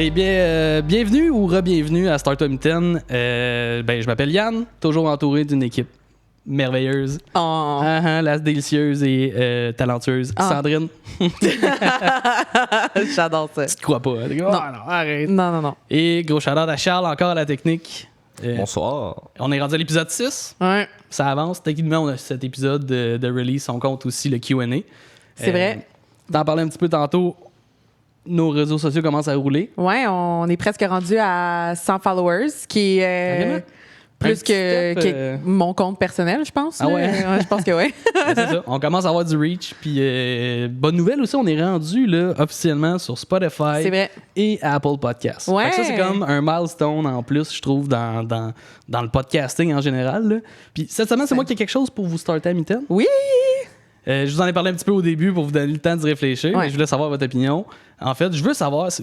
Eh bien, bienvenue ou re-bienvenue à Startup 10. Je m'appelle Yann, toujours entouré d'une équipe merveilleuse. Oh. La délicieuse et talentueuse Sandrine. J'adore ça. Tu te crois pas, hein? Non. Non, arrête. Non. Et gros shout-out à Charles, encore à la technique. Bonsoir. On est rendu à l'épisode 6. Ouais, Ça avance. Techniquement, on a cet épisode de release. On compte aussi le Q&A. c'est vrai. T'en parlais un petit peu tantôt. Nos réseaux sociaux commencent à rouler. Ouais, on est presque rendu à 100 followers, qui est Vraiment? plus Un petit step, que mon compte personnel, je pense. Ah là. ouais? Je pense que oui. C'est ça. On commence à avoir du reach. Puis, bonne nouvelle aussi, on est rendu là, officiellement sur Spotify C'est vrai. et Apple Podcasts. Ouais. Fait que ça, c'est comme un milestone en plus, je trouve, dans le podcasting en général. Là. Puis cette semaine, c'est moi qui ai quelque chose pour vous starter à mi-temps. Oui! Je vous en ai parlé un petit peu au début pour vous donner le temps d'y réfléchir. Ouais. Mais je voulais savoir votre opinion. En fait, je veux savoir, si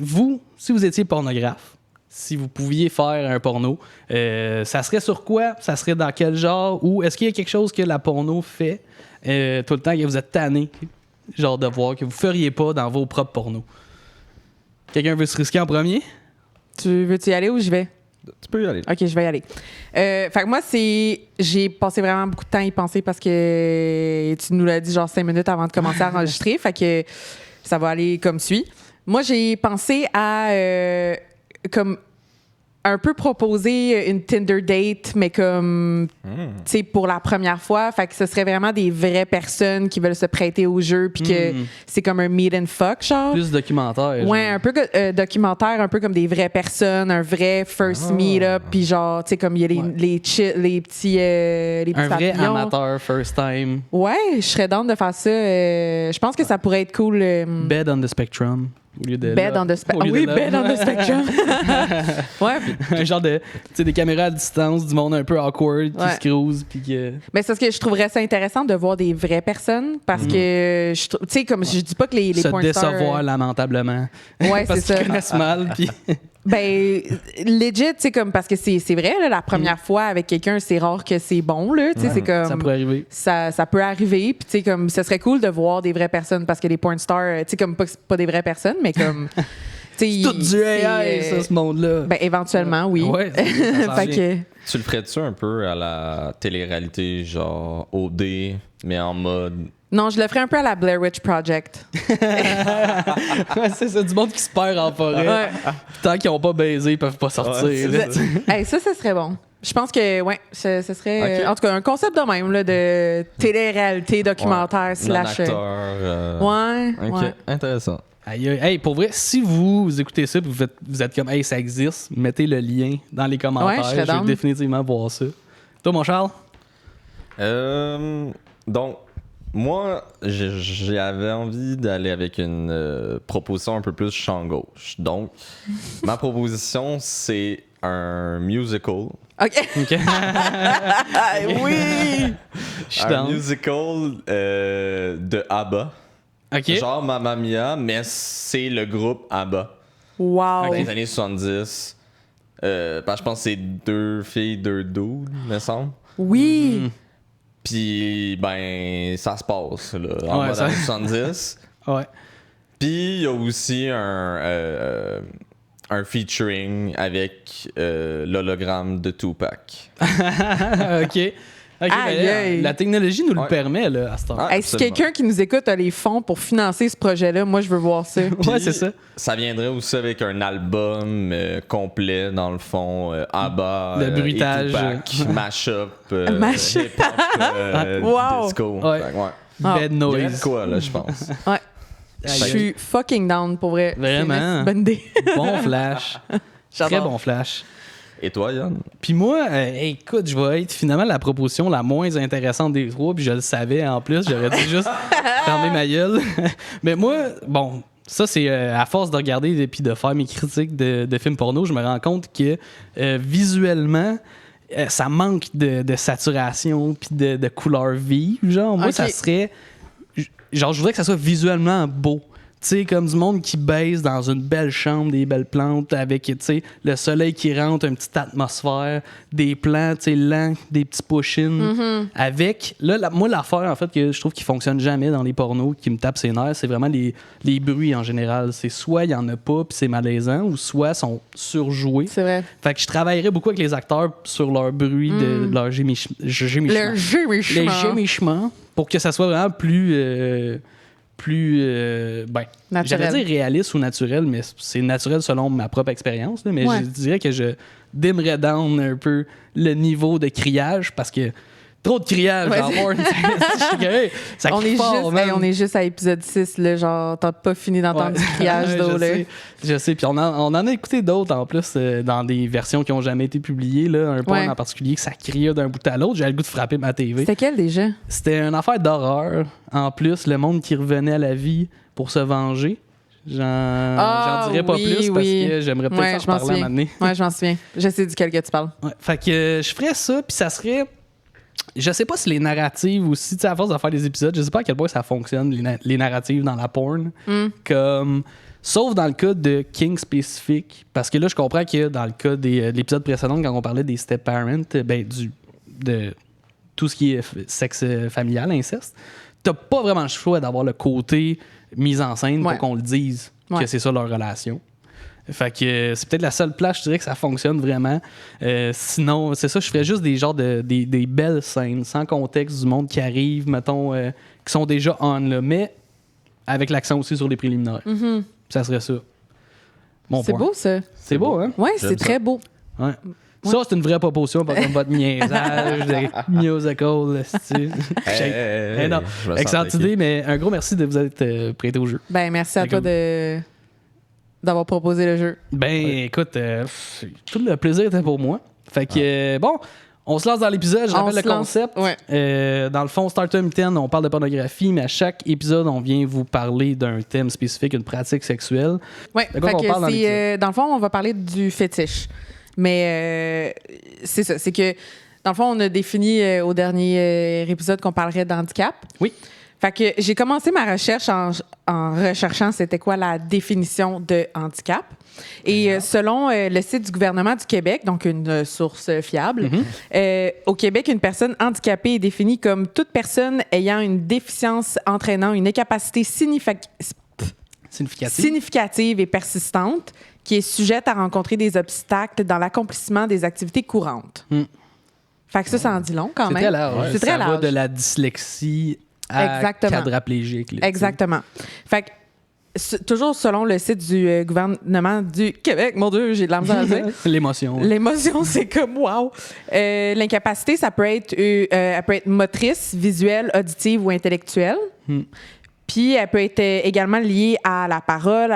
vous étiez pornographe, si vous pouviez faire un porno, ça serait sur quoi? Ça serait dans quel genre? Ou est-ce qu'il y a quelque chose que la porno fait tout le temps que vous êtes tanné, genre de voir, que vous feriez pas dans vos propres pornos? Quelqu'un veut se risquer en premier? Tu veux-tu y aller ou je vais? Tu peux y aller. OK, je vais y aller. Fait que moi, j'ai passé vraiment beaucoup de temps à y penser parce que tu nous l'as dit genre 5 minutes avant de commencer à enregistrer. Fait que ça va aller comme suit. Moi, j'ai pensé à comme un peu proposer une Tinder date, mais comme, tu sais, pour la première fois. Fait que ce serait vraiment des vraies personnes qui veulent se prêter au jeu puis que c'est comme un meet and fuck, genre. Plus documentaire. Ouais, genre. un peu documentaire, un peu comme des vraies personnes, un vrai first meet-up, puis genre, tu sais, comme il y a les petits Un vrai papillons. amateur first time. Ouais, je serais down de faire ça. Je pense que ça pourrait être cool. Bed on the spectrum. Au lieu de Bed là. on the spectrum. Au lieu Oui, de là. bed on the spectrum. Ouais. Un genre de, tu sais, des caméras à distance, du monde un peu awkward qui Ouais. se cruise puis que... Mais c'est parce que je trouverais ça intéressant de voir des vraies personnes parce que, tu sais, comme je dis pas que les se porn stars, décevoir lamentablement. Ouais, Parce c'est qu'ils ça. connaissent mal puis Ben, legit, tu sais, comme, parce que c'est vrai, là, la première fois avec quelqu'un, c'est rare que c'est bon, là, tu sais, c'est comme... ça pourrait arriver. Ça peut arriver, puis tu sais, comme, ce serait cool de voir des vraies personnes parce que les porn stars, tu sais, comme, pas des vraies personnes, mais comme... C'est tout du AI, ça, ce monde-là. Ben, éventuellement, oui. Ouais, ça s'en Fait vient. que... Tu le ferais-tu un peu à la télé-réalité, genre OD, mais en mode. Non, je le ferais un peu à la Blair Witch Project. Ouais, c'est ça, du monde qui se perd en forêt. Ouais. Tant qu'ils n'ont pas baisé, ils peuvent pas sortir. Ouais, là. Hey, ça serait bon. Je pense que, ouais, ce serait... Ok. en tout cas, un concept de même, là, de télé-réalité, documentaire, slash... Non-acteur. Ouais, Ok, ouais. intéressant. Aïe, aïe. Hey, pour vrai, si vous écoutez ça et vous êtes comme, hey, ça existe, mettez le lien dans les commentaires. Ouais, je serais je veux down. définitivement voir ça. Toi, mon Charles? Donc, moi, j'avais envie d'aller avec une proposition un peu plus champ gauche. Donc, ma proposition, c'est un musical. OK. OK. Oui! Je suis Un down. musical de ABBA. OK. Genre Mamma Mia, mais c'est le groupe ABBA. Wow! Dans les années 70. Je pense que c'est 2 filles, 2 dudes, me semble. Oui! Puis, ben, ça se passe, là, en Ouais, mode ça- années 70. Ouais. Puis, il y a aussi un featuring avec l'hologramme de Tupac. OK. OK, Aïe, ben, aïe. la technologie nous le Ouais. permet, là, à ce temps. Ah, Hey, si absolument. quelqu'un qui nous écoute a les fonds pour financer ce projet-là, moi, je veux voir ça. Ouais, Puis, c'est ça. Ça viendrait aussi avec un album complet, dans le fond, ABBA, Le bruitage. et Tupac, mashup, Mashup. hip-hop, Wow. disco. Ouais. Fait que, ouais. Ah. Bad Il y aurait noise. de quoi, là, je pense. Ouais. Je Aïe, aïe. suis fucking down, pour vrai. Vraiment? C'est une bonne idée. Bon flash. Très J'adore. bon flash. Et toi, Yann? Puis moi, écoute, je vais être finalement la proposition la moins intéressante des trois, puis je le savais en plus, j'aurais dû juste fermer ma gueule. Mais moi, bon, ça c'est à force de regarder et puis de faire mes critiques de films porno, je me rends compte que visuellement, ça manque de saturation puis de couleurs vives. Genre, moi, Ok. ça serait... Genre, je voudrais que ça soit visuellement beau. sais, comme du monde qui baise dans une belle chambre, des belles plantes, avec, tu sais, le soleil qui rentre, une petite atmosphère, des plants, tu sais, lents, des petits push-ins. Avec, là, moi, l'affaire, en fait, que je trouve qui fonctionne jamais dans les pornos, qui me tape ses nerfs, c'est vraiment les bruits en général. C'est soit il y en a pas, puis c'est malaisant, ou soit sont surjoués. C'est vrai. Fait que je travaillerais beaucoup avec les acteurs sur leur bruit, de leur gémichement. Le gémichement. Les gémichements, pour que ça soit vraiment plus Naturel. j'allais dire réaliste ou naturel, mais c'est naturel selon ma propre expérience. Là, mais Ouais. je dirais que je dimmerais down un peu le niveau de criage parce que trop de criage Ouais, en porn, ça On crie est, fort, juste, man. on est juste à épisode 6, là, genre, t'as pas fini d'entendre du criage d'eau, là. Je sais. Puis on en a écouté d'autres en plus dans des versions qui ont jamais été publiées. Là, un porn Ouais. en particulier que ça criait d'un bout à l'autre. J'avais le goût de frapper ma TV. C'était quel déjà? C'était une affaire d'horreur. En plus, le monde qui revenait à la vie pour se venger. J'en dirais pas oui, plus parce oui. que j'aimerais peut-être Ouais, en je m'en parler à un souviens. moment donné. Ouais, je m'en souviens. Je sais duquel que tu parles. Ouais, fait que je ferais ça, puis ça serait. Je sais pas si les narratives aussi, tu sais, à force de faire des épisodes, je sais pas à quel point ça fonctionne, les narratives dans la porn. Comme. Sauf dans le cas de King spécifique, parce que là, je comprends que dans le cas de l'épisode précédent, quand on parlait des step-parents, de tout ce qui est sexe familial, inceste, t'as pas vraiment le choix d'avoir le côté mise en scène Ouais. pour qu'on le dise Ouais. que c'est ça leur relation. Fait que c'est peut-être la seule place, je dirais, que ça fonctionne vraiment. Sinon, c'est ça, je ferais juste des genres des belles scènes, sans contexte, du monde qui arrive, mettons, qui sont déjà on, là, mais avec l'accent aussi sur les préliminaires. Ça serait ça. Bon C'est point. beau, ça. C'est beau, hein? Ouais, J'aime c'est ça. très beau. Ouais. Ça, c'est une vraie proposition, pas comme votre niaisage de musical, non, je me sens excellente attaqué. idée, mais un gros merci de vous être prêté au jeu. Ben, merci à C'est toi comme- d'avoir proposé le jeu. Ben, écoute, tout le plaisir était pour moi. Fait que, bon, on se lance dans l'épisode. Je On rappelle le se lance. concept. Ouais. Dans le fond, Startum 10, on parle de pornographie, mais à chaque épisode, on vient vous parler d'un thème spécifique, une pratique sexuelle. Ouais. De quoi Fait qu'on que parle dans c'est, l'épisode? dans le fond, on va parler du fétiche. Mais c'est ça. C'est que, dans le fond, on a défini au dernier épisode qu'on parlerait d'handicap. Oui. Fait que j'ai commencé ma recherche en recherchant c'était quoi la définition de handicap. Et selon le site du gouvernement du Québec, donc une source fiable, au Québec, une personne handicapée est définie comme toute personne ayant une déficience entraînant une incapacité Significatif. significative et persistante qui est sujette à rencontrer des obstacles dans l'accomplissement des activités courantes. Fait que ça en dit long quand C'est même. très large. C'est très Ça va large. de la dyslexie à Exactement. quadraplégique. là, Exactement. Fait que, toujours selon le site du gouvernement du Québec, mon Dieu, j'ai de la misère à le dire. tu sais. L'émotion. L'émotion, c'est comme wow. L'incapacité, ça peut être, elle peut être motrice, visuelle, auditive ou intellectuelle. Puis elle peut être également liée à la parole,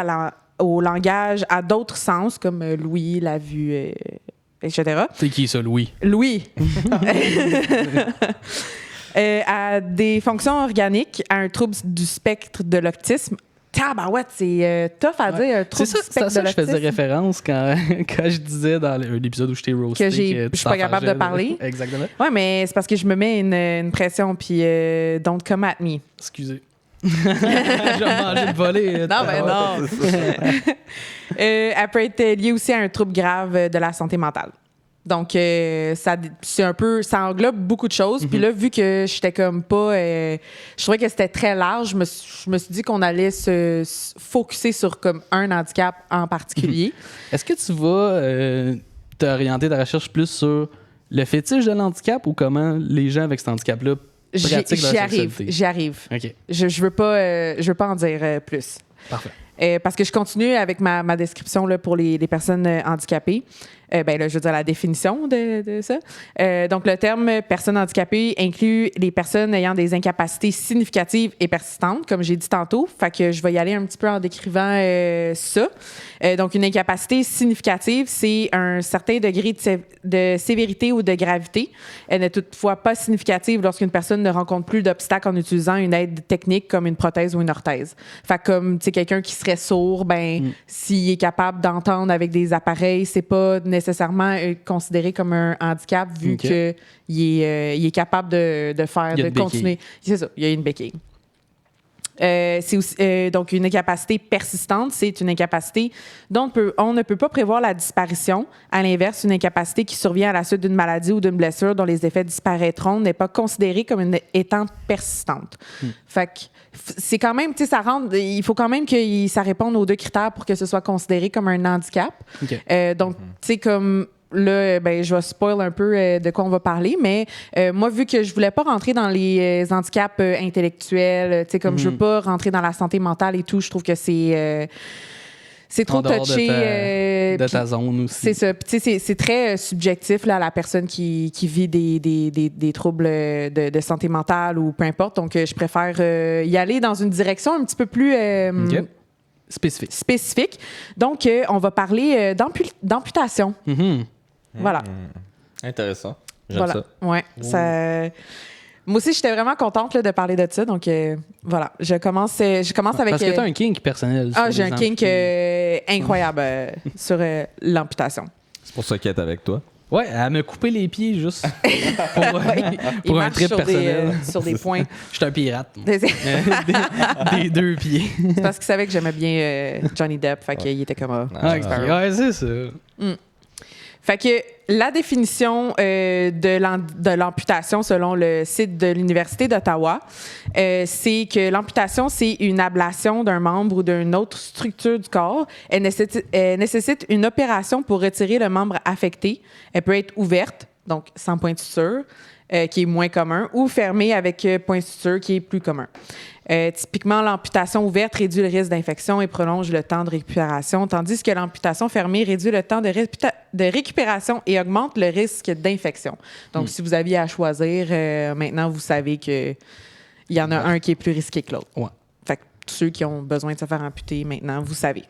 au langage, à d'autres sens comme l'ouïe, la vue, etc. C'est qui ça, Louis? Louis. À des fonctions organiques, à un trouble du spectre de l'autisme. Tabarouette, c'est tough à dire, un trouble C'est du ça, spectre c'est à de ça que je faisais l'autisme. référence quand je disais dans l'épisode où je t'ai roasté Que je tu suis pas capable de t'en parler. Exactement. Oui, mais c'est parce que je me mets une pression, puis don't come at me. Excusez. Je vais manger le volet. Non, ben non. Elle peut être liée aussi à un trouble grave de la santé mentale. Donc, c'est un peu, ça englobe beaucoup de choses. Puis là, vu que j'étais comme pas, je trouvais que c'était très large, je me suis dit qu'on allait se focusser sur comme un handicap en particulier. Est-ce que tu vas t'orienter ta recherche plus sur le fétiche de l'handicap ou comment les gens avec cet handicap-là pratiquent leur sexualité? J'y arrive. OK, Je veux pas en dire plus. parfait. Parce que je continue avec ma description là, pour les personnes handicapées. Ben là, je veux dire la définition de ça. Donc, le terme personne handicapée inclut les personnes ayant des incapacités significatives et persistantes, comme j'ai dit tantôt. Fait que je vais y aller un petit peu en décrivant ça. Donc, une incapacité significative, c'est un certain degré de sévérité ou de gravité. Elle n'est toutefois pas significative lorsqu'une personne ne rencontre plus d'obstacles en utilisant une aide technique comme une prothèse ou une orthèse. Fait que comme, tu sais, quelqu'un qui serait sourd, ben, s'il est capable d'entendre avec des appareils, c'est pas nécessairement considéré comme un handicap vu OK. qu'il est capable de faire, Il y a de une continuer. C'est ça, il y a une béquille. C'est aussi, donc une incapacité persistante, c'est une incapacité dont on ne peut pas prévoir la disparition. À l'inverse, une incapacité qui survient à la suite d'une maladie ou d'une blessure dont les effets disparaîtront n'est pas considérée comme étant persistante. Fait que c'est quand même, tu sais, il faut quand même que ça réponde aux 2 critères pour que ce soit considéré comme un handicap. OK. Donc, tu sais, comme là, je vais spoil un peu de quoi on va parler, mais moi, vu que je voulais pas rentrer dans les handicaps intellectuels, tu sais, comme je veux pas rentrer dans la santé mentale et tout, je trouve que c'est trop En dehors touché. de ta zone aussi. C'est ça. Puis, tu sais, c'est très subjectif, là, la personne qui vit des troubles de santé mentale ou peu importe. Donc, je préfère y aller dans une direction un petit peu plus OK. Spécifique. Donc, on va parler d'amputation. Voilà. Intéressant. J'aime Voilà. ça. Ouais. Moi aussi, j'étais vraiment contente là, de parler de ça. Donc, voilà. Je commence avec. Parce que tu as un kink personnel. Ah, sur j'ai les un kink incroyable sur l'amputation. C'est pour ça qu'elle est avec toi. Ouais, elle m'a coupé les pieds juste pour, Il pour un marche trip sur personnel. sur des points. Je suis un pirate. moi. C'est Des 2 pieds. parce qu'il savait que j'aimais bien Johnny Depp. Fait qu'il était comme... Ah, ok. Ouais, c'est ça. Fait que la définition de l'amputation selon le site de l'Université d'Ottawa, c'est que l'amputation, c'est une ablation d'un membre ou d'une autre structure du corps. Elle nécessite une opération pour retirer le membre affecté. Elle peut être ouverte, donc sans point de suture, qui est moins commun, ou fermée avec point de suture, qui est plus commun. Typiquement, l'amputation ouverte réduit le risque d'infection et prolonge le temps de récupération, tandis que l'amputation fermée réduit le temps de récupération et augmente le risque d'infection. Donc, si vous aviez à choisir, maintenant, vous savez qu'il y en a un qui est plus risqué que l'autre. Ouais. Fait que ceux qui ont besoin de se faire amputer, maintenant, vous savez.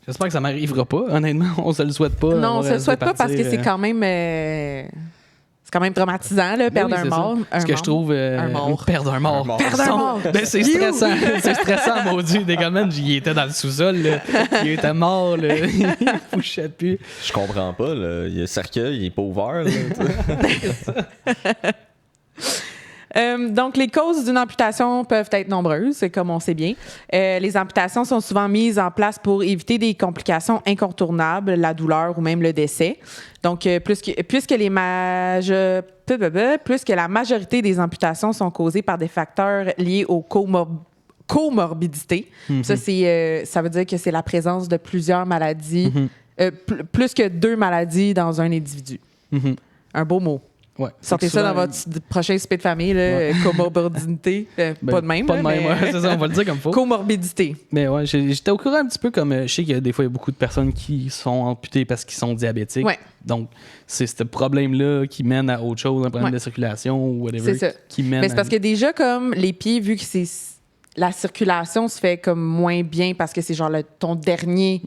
J'espère que ça m'arrivera pas. Honnêtement, on se le souhaite pas. Non, on se le souhaite pas parce que c'est quand même... c'est quand même traumatisant, là, perdre un mort. Ce que je trouve. mort. Perdre un mort. Perdre un mort. Ben, c'est stressant. C'est stressant, maudit. Des gars, man, il était dans le sous-sol. Là. Il était mort. Là. Il bouchait plus. Je comprends pas. Là. Il y a le cercueil, il est pas ouvert. Là, Donc, les causes d'une amputation peuvent être nombreuses, comme on sait bien. Les amputations sont souvent mises en place pour éviter des complications incontournables, la douleur ou même le décès. Donc, puisque la majorité des amputations sont causées par des facteurs liés aux comorbidités, ça veut dire que c'est la présence de plusieurs maladies, plus que 2 maladies dans un individu. Un beau mot. Ouais. Sortez ça dans votre prochain souper de famille, là, comorbidité. Pas de même. Pas de là, même, mais... ouais, c'est ça, on va le dire comme faut. Comorbidité. Mais ouais, j'étais au courant un petit peu comme je sais qu'il y a des fois il y a beaucoup de personnes qui sont amputées parce qu'ils sont diabétiques. Ouais. Donc, c'est ce problème-là qui mène à autre chose, un problème de circulation ou whatever. C'est ça. Qui mène Mais c'est parce que déjà, comme les pieds, vu que la circulation se fait comme moins bien parce que c'est genre ton dernier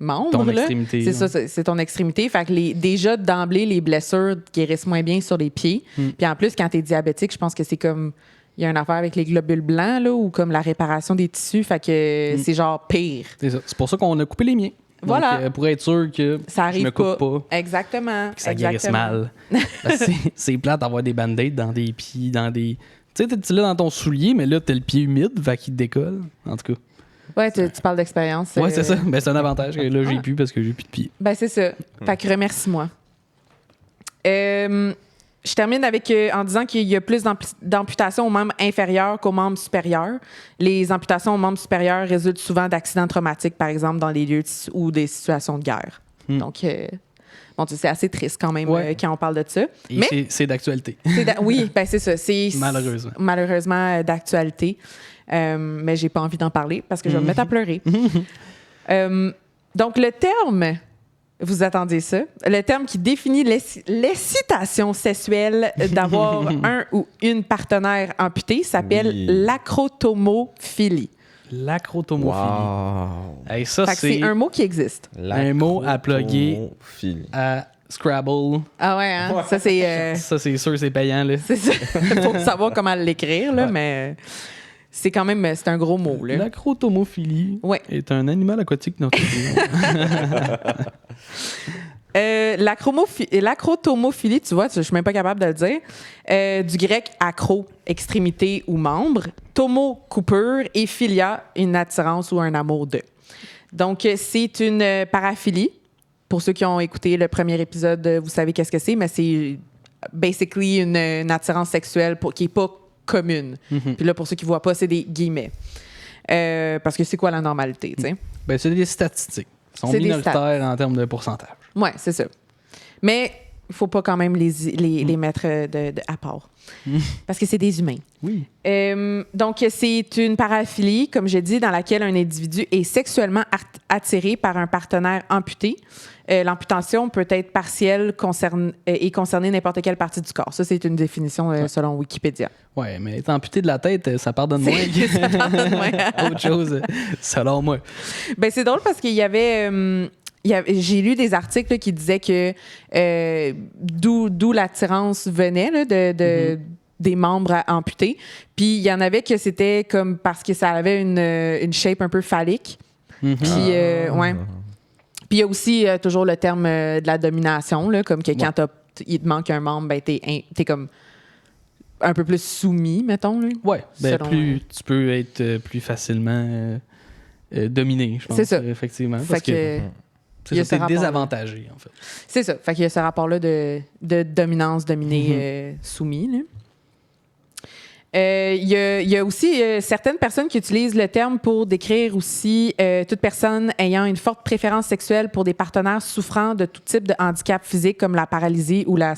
membre. Ton là. extrémité. C'est ça, c'est ton extrémité. Fait que déjà, d'emblée, les blessures guérissent moins bien sur les pieds. Puis en plus, quand tu es diabétique, je pense que c'est comme... Il y a une affaire avec les globules blancs, là, ou comme la réparation des tissus. Fait que c'est genre pire. C'est ça. C'est pour ça qu'on a coupé les miens. Voilà. Donc, pour être sûr que Ça arrive je me coupe pas. Exactement. Que ça guérisse mal. C'est plate d'avoir des band-aids dans des pieds, dans des... Tu sais, tu l'as dans ton soulier, mais là, t'as le pied humide, fait qu'il te décolle. En tout cas. Ouais, tu parles d'expérience. Ouais, c'est ça. Ben, c'est un avantage. Là, j'ai plus parce que j'ai plus de pieds. Ben, c'est ça. Fait que remercie-moi. Je termine en disant qu'il y a plus d'amputations aux membres inférieurs qu'aux membres supérieurs. Les amputations aux membres supérieurs résultent souvent d'accidents traumatiques, par exemple, dans les lieux ou des situations de guerre. Donc, bon, c'est assez triste quand même quand on parle de ça. Et mais c'est d'actualité. Oui, ben c'est ça. C'est Malheureusement. D'actualité. Mais j'ai pas envie d'en parler parce que je vais me mettre à pleurer. Donc, le terme, vous attendiez ça, le terme qui définit l'excitation sexuelle d'avoir un ou une partenaire amputé s'appelle l'acrotomophilie. L'acrotomophilie. Wow. Hey, ça, c'est un mot qui existe. Un mot à plugger à Scrabble. Ah ouais, hein? Ça, c'est... Ça, c'est sûr, c'est payant, là. C'est ça. Faut savoir comment l'écrire, là, mais... C'est quand même, c'est un gros mot, là. L'acrotomophilie Ouais. est un animal aquatique notre L'acrotomophilie, tu vois, je suis même pas capable de le dire, du grec acro, extrémité ou membre, tomo, coupure, et philia, une attirance ou un amour de. Donc, c'est une paraphilie. Pour ceux qui ont écouté le premier épisode, vous savez qu'est-ce que c'est, mais c'est basically une attirance sexuelle qui n'est pas commune. Puis là, pour ceux qui ne voient pas, c'est des guillemets. Parce que c'est quoi la normalité, tu sais? Ben, c'est des statistiques. Ils sont C'est des minoritaires en termes de pourcentage. Oui, c'est ça. Mais il ne faut pas quand même les mettre à part. Parce que c'est des humains. Oui. Donc, c'est une paraphilie, comme j'ai dit, dans laquelle un individu est sexuellement attiré par un partenaire amputé. L'amputation peut être partielle et concerner n'importe quelle partie du corps. Ça, c'est une définition selon Wikipédia. Oui, mais être amputé de la tête, ça pardonne moins Ça pardonne moins. autre chose, selon moi. Ben, c'est drôle parce qu'il y avait... j'ai lu des articles là, qui disaient que d'où l'attirance venait là, des membres amputés. Puis il y en avait que c'était comme parce que ça avait une shape un peu phallique. Puis, ouais. Puis il y a aussi toujours le terme de la domination, là, comme que quand il te manque un membre, ben, t'es comme un peu plus soumis, mettons. Oui, ben, tu peux être plus facilement dominé, je pense. C'est ça. Effectivement. Fait Parce que c'est ça, t'es désavantagé, en fait. C'est ça. Fait qu'il y a ce rapport-là de dominance, dominé, soumis. Là. Il y a aussi certaines personnes qui utilisent le terme pour décrire aussi toute personne ayant une forte préférence sexuelle pour des partenaires souffrant de tout type de handicap physique comme la paralysie ou la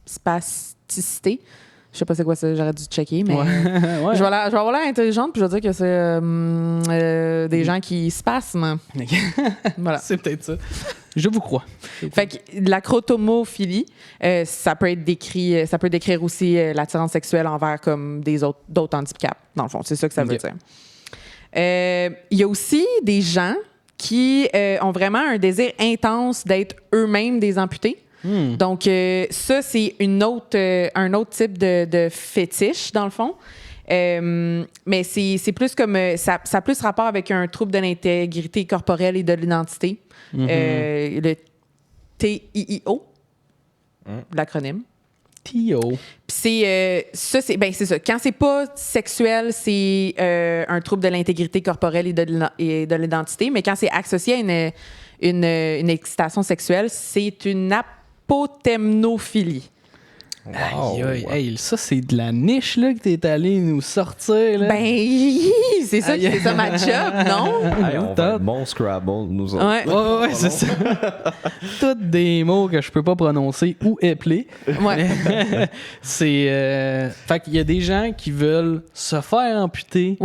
spasticité. Je sais pas c'est quoi ça, j'aurais dû checker, mais ouais. je vais avoir l'air intelligente puis je vais dire que c'est des gens qui spasment. Voilà. C'est peut-être ça. Je vous crois. Fait que l'acrotomophilie, ça peut décrire aussi l'attirance sexuelle envers comme d'autres handicaps, dans le fond. C'est ça que ça veut dire. Il y a aussi des gens qui ont vraiment un désir intense d'être eux-mêmes des amputés. Donc, ça, c'est un autre type de fétiche, dans le fond. Mais c'est plus comme... ça a plus rapport avec un trouble de l'intégrité corporelle et de l'identité. Le TIIO, l'acronyme. TIO. Puis c'est ça. Quand c'est pas sexuel, c'est un trouble de l'intégrité corporelle et de l'identité. Mais quand c'est associé à une excitation sexuelle, c'est une apotemnophilie. Wow. Hey, ça, c'est de la niche là, que t'es allé nous sortir. Là. Ben, c'est ça ma job, non? Hey, on va être bon Scrabble, nous autres. Ouais, c'est ça. Toutes des mots que je peux pas prononcer ou épeler. Ouais. Fait qu'il y a des gens qui veulent se faire amputer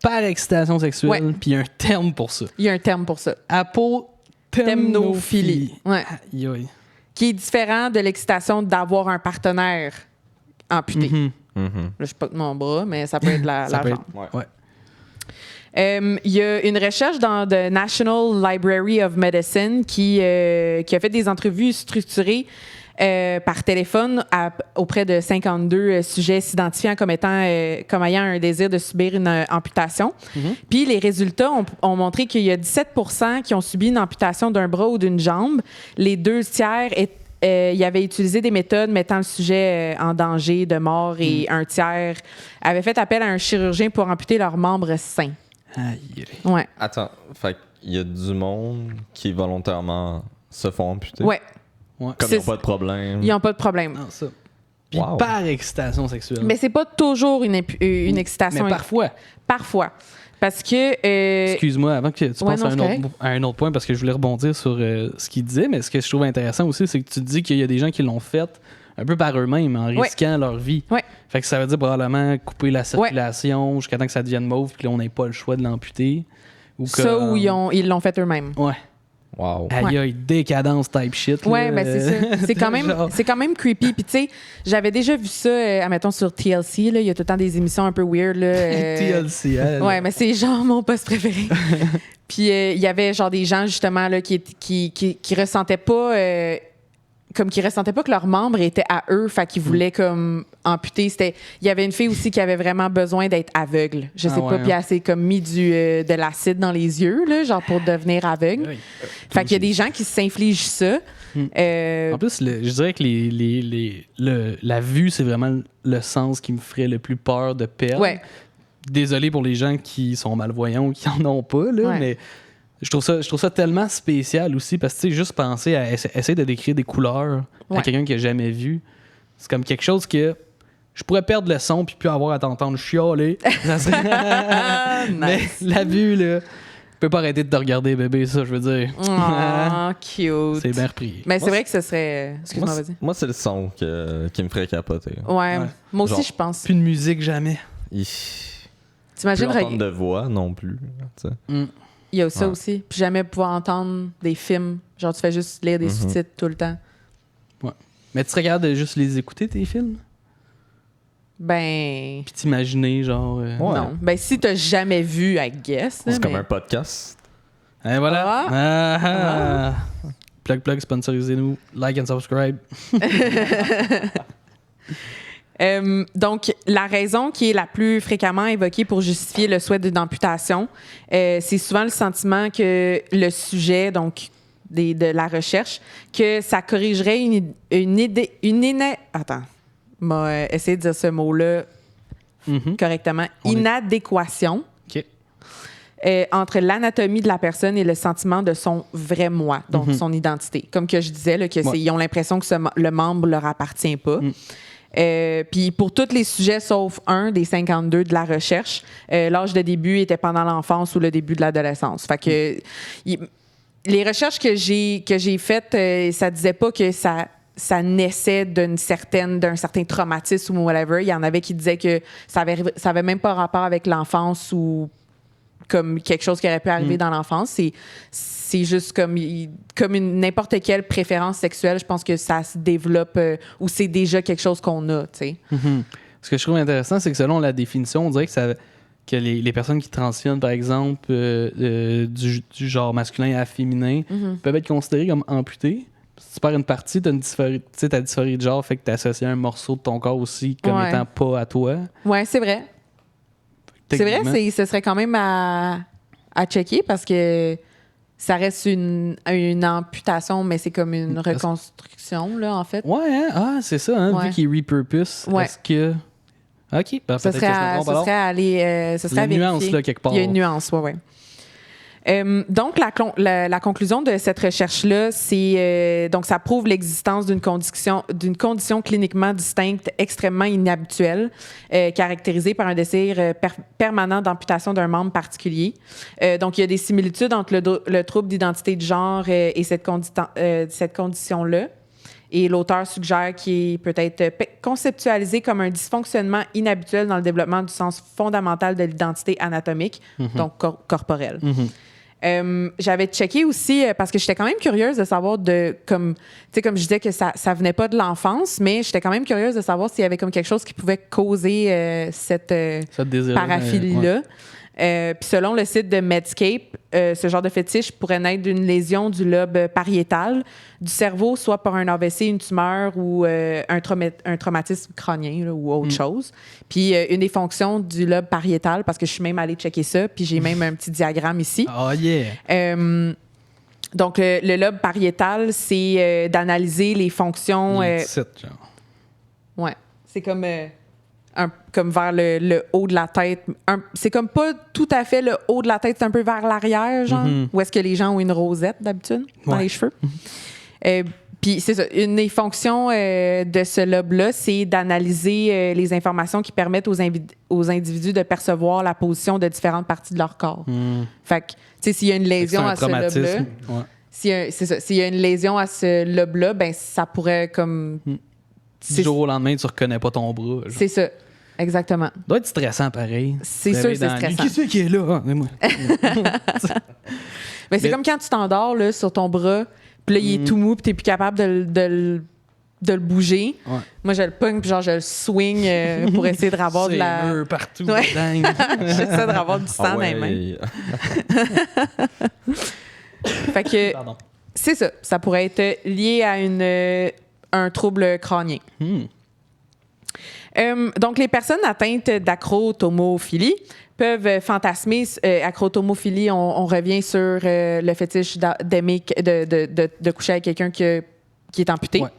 par excitation sexuelle, puis il y a un terme pour ça. Il y a un terme pour ça. Apotemnophilie. Ouais. Qui est différent de l'excitation d'avoir un partenaire amputé. Là, je sais pas de mon bras, mais ça peut être la jambe. Il y a une recherche dans The National Library of Medicine qui a fait des entrevues structurées par téléphone auprès de 52 sujets s'identifiant comme ayant un désir de subir une amputation. Puis les résultats ont montré qu'il y a 17% qui ont subi une amputation d'un bras ou d'une jambe. Les 2 tiers y avaient utilisé des méthodes mettant le sujet en danger de mort et un tiers avait fait appel à un chirurgien pour amputer leurs membres sains. Aïe. Ouais. Attends, fait qu'il y a du monde qui volontairement se font amputer? Ouais. Comme ils n'ont pas de problème. Ils n'ont pas de problème. Non, ça. Puis par excitation sexuelle. Mais c'est pas toujours une excitation. Mais parfois. Parfois. Parce que... Excuse-moi, avant que tu passes à un autre point, parce que je voulais rebondir sur ce qu'il disait, mais ce que je trouve intéressant aussi, c'est que tu dis qu'il y a des gens qui l'ont fait un peu par eux-mêmes, en risquant leur vie. Fait que ça veut dire probablement couper la circulation jusqu'à temps que ça devienne mauve, puis là, on n'ait pas le choix de l'amputer. Ou ils l'ont fait eux-mêmes. Ouais. Wow. Aïe, décadence type shit. Ouais, ben c'est ça. C'est quand même creepy. Puis tu sais, j'avais déjà vu ça, admettons, sur TLC. Là, il y a tout le temps des émissions un peu weird. Là, TLC, ouais, mais c'est genre mon poste préféré. Puis il y avait genre des gens, justement, là, qui ressentaient pas comme qu'ils ressentaient pas que leurs membres étaient à eux, fait qu'ils voulaient comme amputer. Il y avait une fille aussi qui avait vraiment besoin d'être aveugle. Je sais pas, puis elle s'est comme mis de l'acide dans les yeux, là, genre pour devenir aveugle. Oui. Fait qu'il y a des gens qui s'infligent ça. En plus, je dirais que la vue, c'est vraiment le sens qui me ferait le plus peur de perdre. Ouais. Désolé pour les gens qui sont malvoyants ou qui en ont pas, là, mais je trouve ça tellement spécial aussi parce que, tu sais, juste penser à essayer de décrire des couleurs à quelqu'un qui a jamais vu, c'est comme quelque chose que je pourrais perdre le son puis plus avoir à t'entendre chialer. Ça serait... Nice. Mais la vue, là, je peux pas arrêter de te regarder, bébé, ça, je veux dire. Oh, cute. C'est bien repris. Mais c'est vrai que ce serait... Excuse-moi, vas-y. Moi, c'est le son qui me ferait capoter. Ouais. Moi aussi, Genre, je pense. Plus de musique, jamais. T'imagines... Plus entendre de voix non plus. Tu sais. Il y a ça aussi. Puis jamais pouvoir entendre des films. Genre, tu fais juste lire des sous-titres tout le temps. Ouais. Mais tu serais capable de juste les écouter, tes films? Ben... Puis t'imaginer, genre... Ouais. Non. Ben, si t'as jamais vu, I guess. C'est comme un podcast. Et voilà. Plug, sponsorisez-nous. Like and subscribe. Donc, la raison qui est la plus fréquemment évoquée pour justifier le souhait d'une amputation, c'est souvent le sentiment que le sujet, donc de la recherche, que ça corrigerait une idée... Attends, m'a essayé de dire ce mot-là correctement. Inadéquation. OK. Entre l'anatomie de la personne et le sentiment de son vrai moi, donc son identité. Comme que je disais, là, ils ont l'impression que le membre leur appartient pas. Puis pour tous les sujets, sauf un des 52 de la recherche, l'âge de début était pendant l'enfance ou le début de l'adolescence. Fait que les recherches que j'ai faites, ça disait pas que ça naissait d'un certain traumatisme ou whatever. Il y en avait qui disaient que ça avait même pas rapport avec l'enfance ou comme quelque chose qui aurait pu arriver dans l'enfance. C'est juste comme n'importe quelle préférence sexuelle. Je pense que ça se développe ou c'est déjà quelque chose qu'on a, tu sais. Ce que je trouve intéressant, c'est que selon la définition, on dirait que les personnes qui transitionnent, par exemple, du genre masculin à féminin, peuvent être considérées comme amputées. Si tu perds une partie, t'as ta dysphorie de genre, fait que t'as associé un morceau de ton corps aussi comme étant pas à toi. Ouais, c'est vrai. C'est vrai, ce serait quand même à checker parce que ça reste une amputation, mais c'est comme une reconstruction, là, en fait. Ouais, hein? Ah, c'est ça, hein? Vu qu'il repurpose, est-ce que... OK, ben, ce serait à vérifier. Nuance, là, quelque part. Il y a une nuance, ouais. Donc, la conclusion de cette recherche-là, c'est donc ça prouve l'existence d'une condition cliniquement distincte, extrêmement inhabituelle, caractérisée par un désir permanent d'amputation d'un membre particulier. Donc, il y a des similitudes entre le trouble d'identité de genre et cette condition-là. Et l'auteur suggère qu'il peut être conceptualisé comme un dysfonctionnement inhabituel dans le développement du sens fondamental de l'identité anatomique, donc corporelle. J'avais checké aussi, parce que j'étais quand même curieuse de savoir comme je disais que ça venait pas de l'enfance, mais j'étais quand même curieuse de savoir s'il y avait comme quelque chose qui pouvait causer cette paraphilie-là. Puis selon le site de Medscape, ce genre de fétiche pourrait naître d'une lésion du lobe pariétal du cerveau, soit par un AVC, une tumeur ou un traumatisme crânien là, ou autre chose. Puis une des fonctions du lobe pariétal, parce que je suis même allée checker ça, puis j'ai même un petit diagramme ici. Oh yeah! Donc, le lobe pariétal, c'est d'analyser les fonctions... Ouais, c'est comme... comme vers le haut de la tête. C'est comme pas tout à fait le haut de la tête, c'est un peu vers l'arrière, genre, où est-ce que les gens ont une rosette d'habitude dans les cheveux. Puis c'est ça, une des fonctions de ce lobe-là, c'est d'analyser les informations qui permettent aux individus de percevoir la position de différentes parties de leur corps. Fait que, tu sais, s'il y a une lésion à ce lobe-là, s'il y a une lésion à ce lobe-là, ben ça pourrait comme... Du jour au lendemain, tu reconnais pas ton bras. Genre. C'est ça. Exactement. Ça doit être stressant, pareil. C'est sûr que c'est stressant. Qui c'est qui est là? Hein? Mais c'est comme quand tu t'endors là, sur ton bras, puis là, il est tout mou, puis t'es plus capable de le bouger. Ouais. Moi, je le pogne, puis genre, je le swing pour essayer de ravoir de la... murs partout. Ouais. J'essaie de ravoir du sang dans les mains. Fait que... Pardon. C'est ça. Ça pourrait être lié à un trouble crânien. Donc, les personnes atteintes d'acrotomophilie peuvent fantasmer. Acrotomophilie, on revient sur le fétiche d'aimer, de coucher avec quelqu'un qui est amputé. Ouais.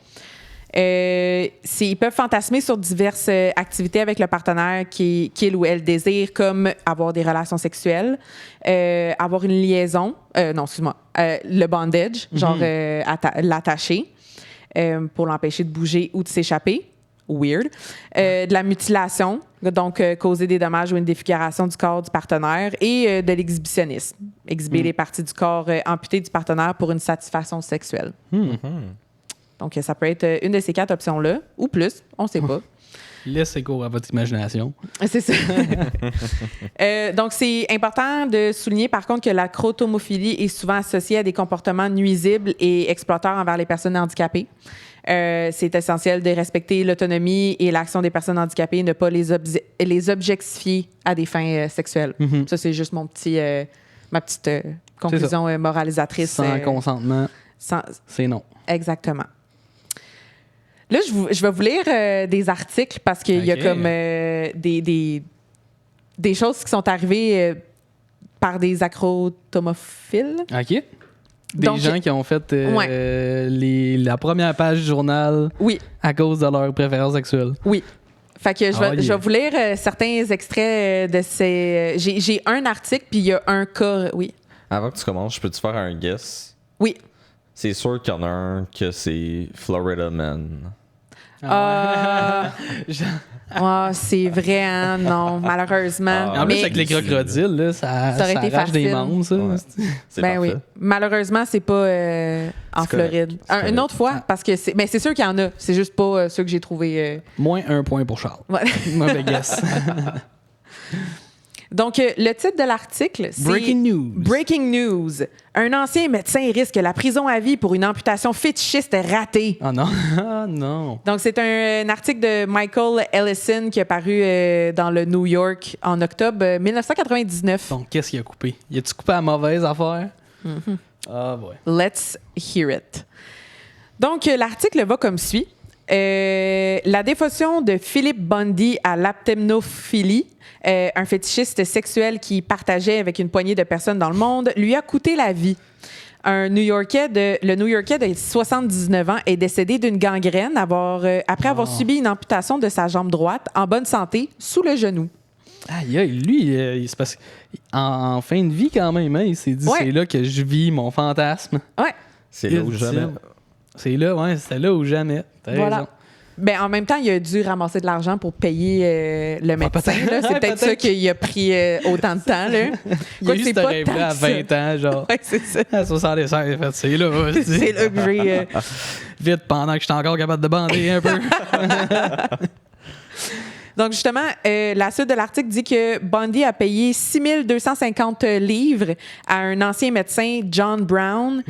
Ils peuvent fantasmer sur diverses activités avec le partenaire qu'il ou elle désire, comme avoir des relations sexuelles, avoir une liaison, le bondage, genre l'attacher pour l'empêcher de bouger ou de s'échapper. Weird. De la mutilation, donc causer des dommages ou une défiguration du corps du partenaire, et de l'exhibitionnisme, exhiber les parties du corps amputées du partenaire pour une satisfaction sexuelle. Donc, ça peut être une de ces 4 options-là, ou plus, on ne sait pas. Laissez cours à votre imagination. C'est ça. Donc, c'est important de souligner, par contre, que la crotomophilie est souvent associée à des comportements nuisibles et exploiteurs envers les personnes handicapées. C'est essentiel de respecter l'autonomie et l'action des personnes handicapées et ne pas les objectifier à des fins sexuelles. Ça, c'est juste ma petite conclusion moralisatrice. Sans consentement, c'est non. Exactement. Là, je vais vous lire des articles parce qu'il y a comme des choses qui sont arrivées par des acrotomophiles. OK. Des gens qui ont fait la première page du journal à cause de leur préférence sexuelle. Oui. Fait que je vais vous lire certains extraits de ces... J'ai un article, puis il y a un cas... Oui. Avant que tu commences, je peux-tu faire un guess? Oui. C'est sûr qu'il y en a un que c'est Florida Man. C'est vrai, hein? Non, malheureusement. En plus, avec les crocodiles, là, ça aurait été arrache des facile. membres, ça. Ouais. C'est parfait. Oui. Malheureusement, c'est pas en Floride. Une autre fois, parce que c'est sûr qu'il y en a. C'est juste pas ceux que j'ai trouvés. Moins 1 point pour Charles. Ouais. Mauvais guess. Donc, le titre de l'article, c'est Breaking news. Breaking news. Un ancien médecin risque la prison à vie pour une amputation fétichiste ratée. Ah non. Ah non. Donc, c'est un article de Michael Ellison qui est paru dans le New York en octobre 1999. Donc, qu'est-ce qu'il a coupé? Il a-tu coupé la mauvaise affaire? Ah, ouais. Let's hear it. Donc, l'article va comme suit. La dévotion de Philip Bundy à l'aptémnophilie, un fétichiste sexuel qui partageait avec une poignée de personnes dans le monde, lui a coûté la vie. Le New-Yorkais de 79 ans est décédé d'une gangrène après avoir subi une amputation de sa jambe droite en bonne santé sous le genou. Aïe, lui, il se passe en fin de vie quand même, hein, il s'est dit c'est là que je vis mon fantasme. Ouais. C'est là où jamais. C'est là où jamais. T'as raison. Ben, en même temps, il a dû ramasser de l'argent pour payer le médecin. Là. C'est peut-être ça qu'il a pris autant de temps. Là. Il a eu ce rêve-là à 20 ans, genre. Ouais, c'est ça. À 65, il a fait, c'est là. C'est là que j'ai... Vite, pendant que je suis encore capable de bander un peu. Donc, justement, la suite de l'article dit que Bundy a payé 6 250 livres à un ancien médecin, John Brown,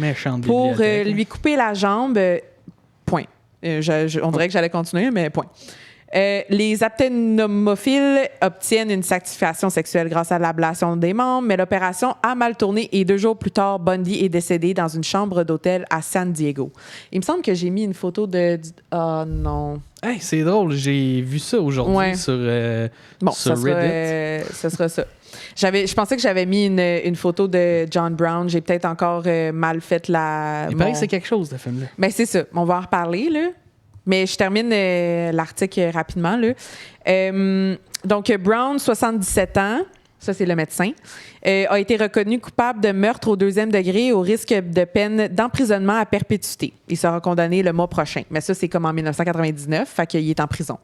pour lui couper la jambe. Point. On dirait que j'allais continuer, mais point. Les apténomophiles obtiennent une satisfaction sexuelle grâce à l'ablation des membres, mais l'opération a mal tourné et 2 jours plus tard, Bundy est décédé dans une chambre d'hôtel à San Diego. Il me semble que j'ai mis une photo de... Oh non. Hey, c'est drôle, j'ai vu ça aujourd'hui sur Reddit. Ce sera ça. Je pensais que j'avais mis une photo de John Brown. J'ai peut-être encore mal fait la... Il paraît que c'est quelque chose, ce film-là. Ben, c'est ça. On va en reparler, là. Mais je termine l'article rapidement, là. Donc, Brown, 77 ans, ça c'est le médecin, a été reconnu coupable de meurtre au 2e degré au risque de peine d'emprisonnement à perpétuité. Il sera condamné le mois prochain. Mais ça, c'est comme en 1999, fait qu'il est en prison.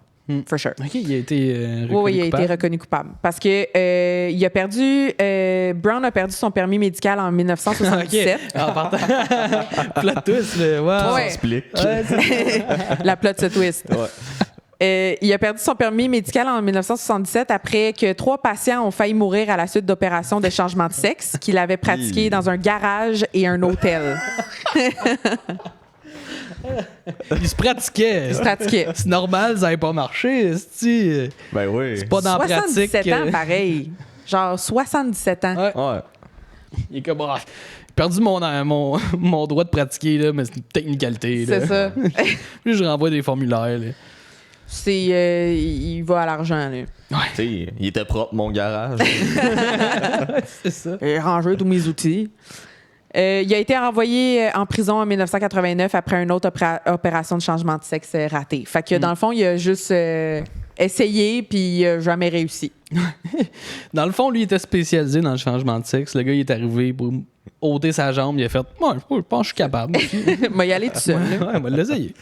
For sure. OK, il a été reconnu coupable. Oui, il a été reconnu coupable. Parce que il a perdu... Brown a perdu son permis médical en 1977. OK. En partant... plot twist, là. Wow. Ouais. Ça explique. La plot twist. Ouais. Il a perdu son permis médical en 1977 après que 3 patients ont failli mourir à la suite d'opérations de changement de sexe qu'il avait pratiquées dans un garage et un hôtel. Il se pratiquait. C'est normal, ça n'avait pas marché. Ben oui. C'est pas dans la pratique. 77 ans, pareil. Genre 77 ans. Ouais. Ouais. Il est comme... perdu mon droit de pratiquer, là, mais c'est une technicalité. Là. C'est ça. Puis je renvoie des formulaires. Là. Il va à l'argent, là. Tu sais, il était propre, mon garage. C'est ça. J'ai rangé tous mes outils. Il a été renvoyé en prison en 1989 après une autre opération de changement de sexe ratée. Fait que dans le fond, il a juste essayé puis il n'a jamais réussi. Dans le fond, lui, il était spécialisé dans le changement de sexe. Le gars, il est arrivé pour ôter sa jambe. Il a fait « Moi, je pense que je suis capable. » Il y aller tout seul. Ouais, on va l'essayer.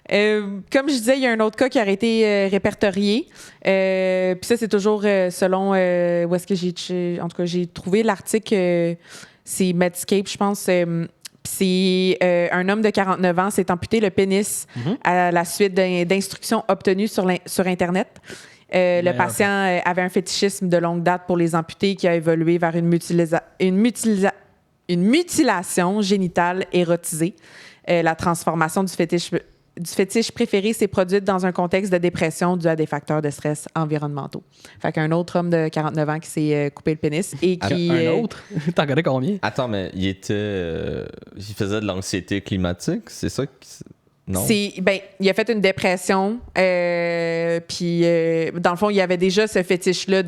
Comme je disais, il y a un autre cas qui aurait été répertorié. Puis ça, c'est toujours selon où est-ce que j'ai trouvé l'article. C'est Medscape, je pense. C'est un homme de 49 ans s'est amputé le pénis à la suite d'instructions obtenues sur Internet. Le patient avait un fétichisme de longue date pour les amputés qui a évolué vers une mutilation génitale érotisée. La transformation du fétiche préféré s'est produite dans un contexte de dépression dû à des facteurs de stress environnementaux. Fait qu'un autre homme de 49 ans qui s'est coupé le pénis et qui... Un autre? T'en connais combien? Attends, mais il faisait de l'anxiété climatique, c'est ça? Non? Il a fait une dépression, puis dans le fond, il y avait déjà ce fétiche-là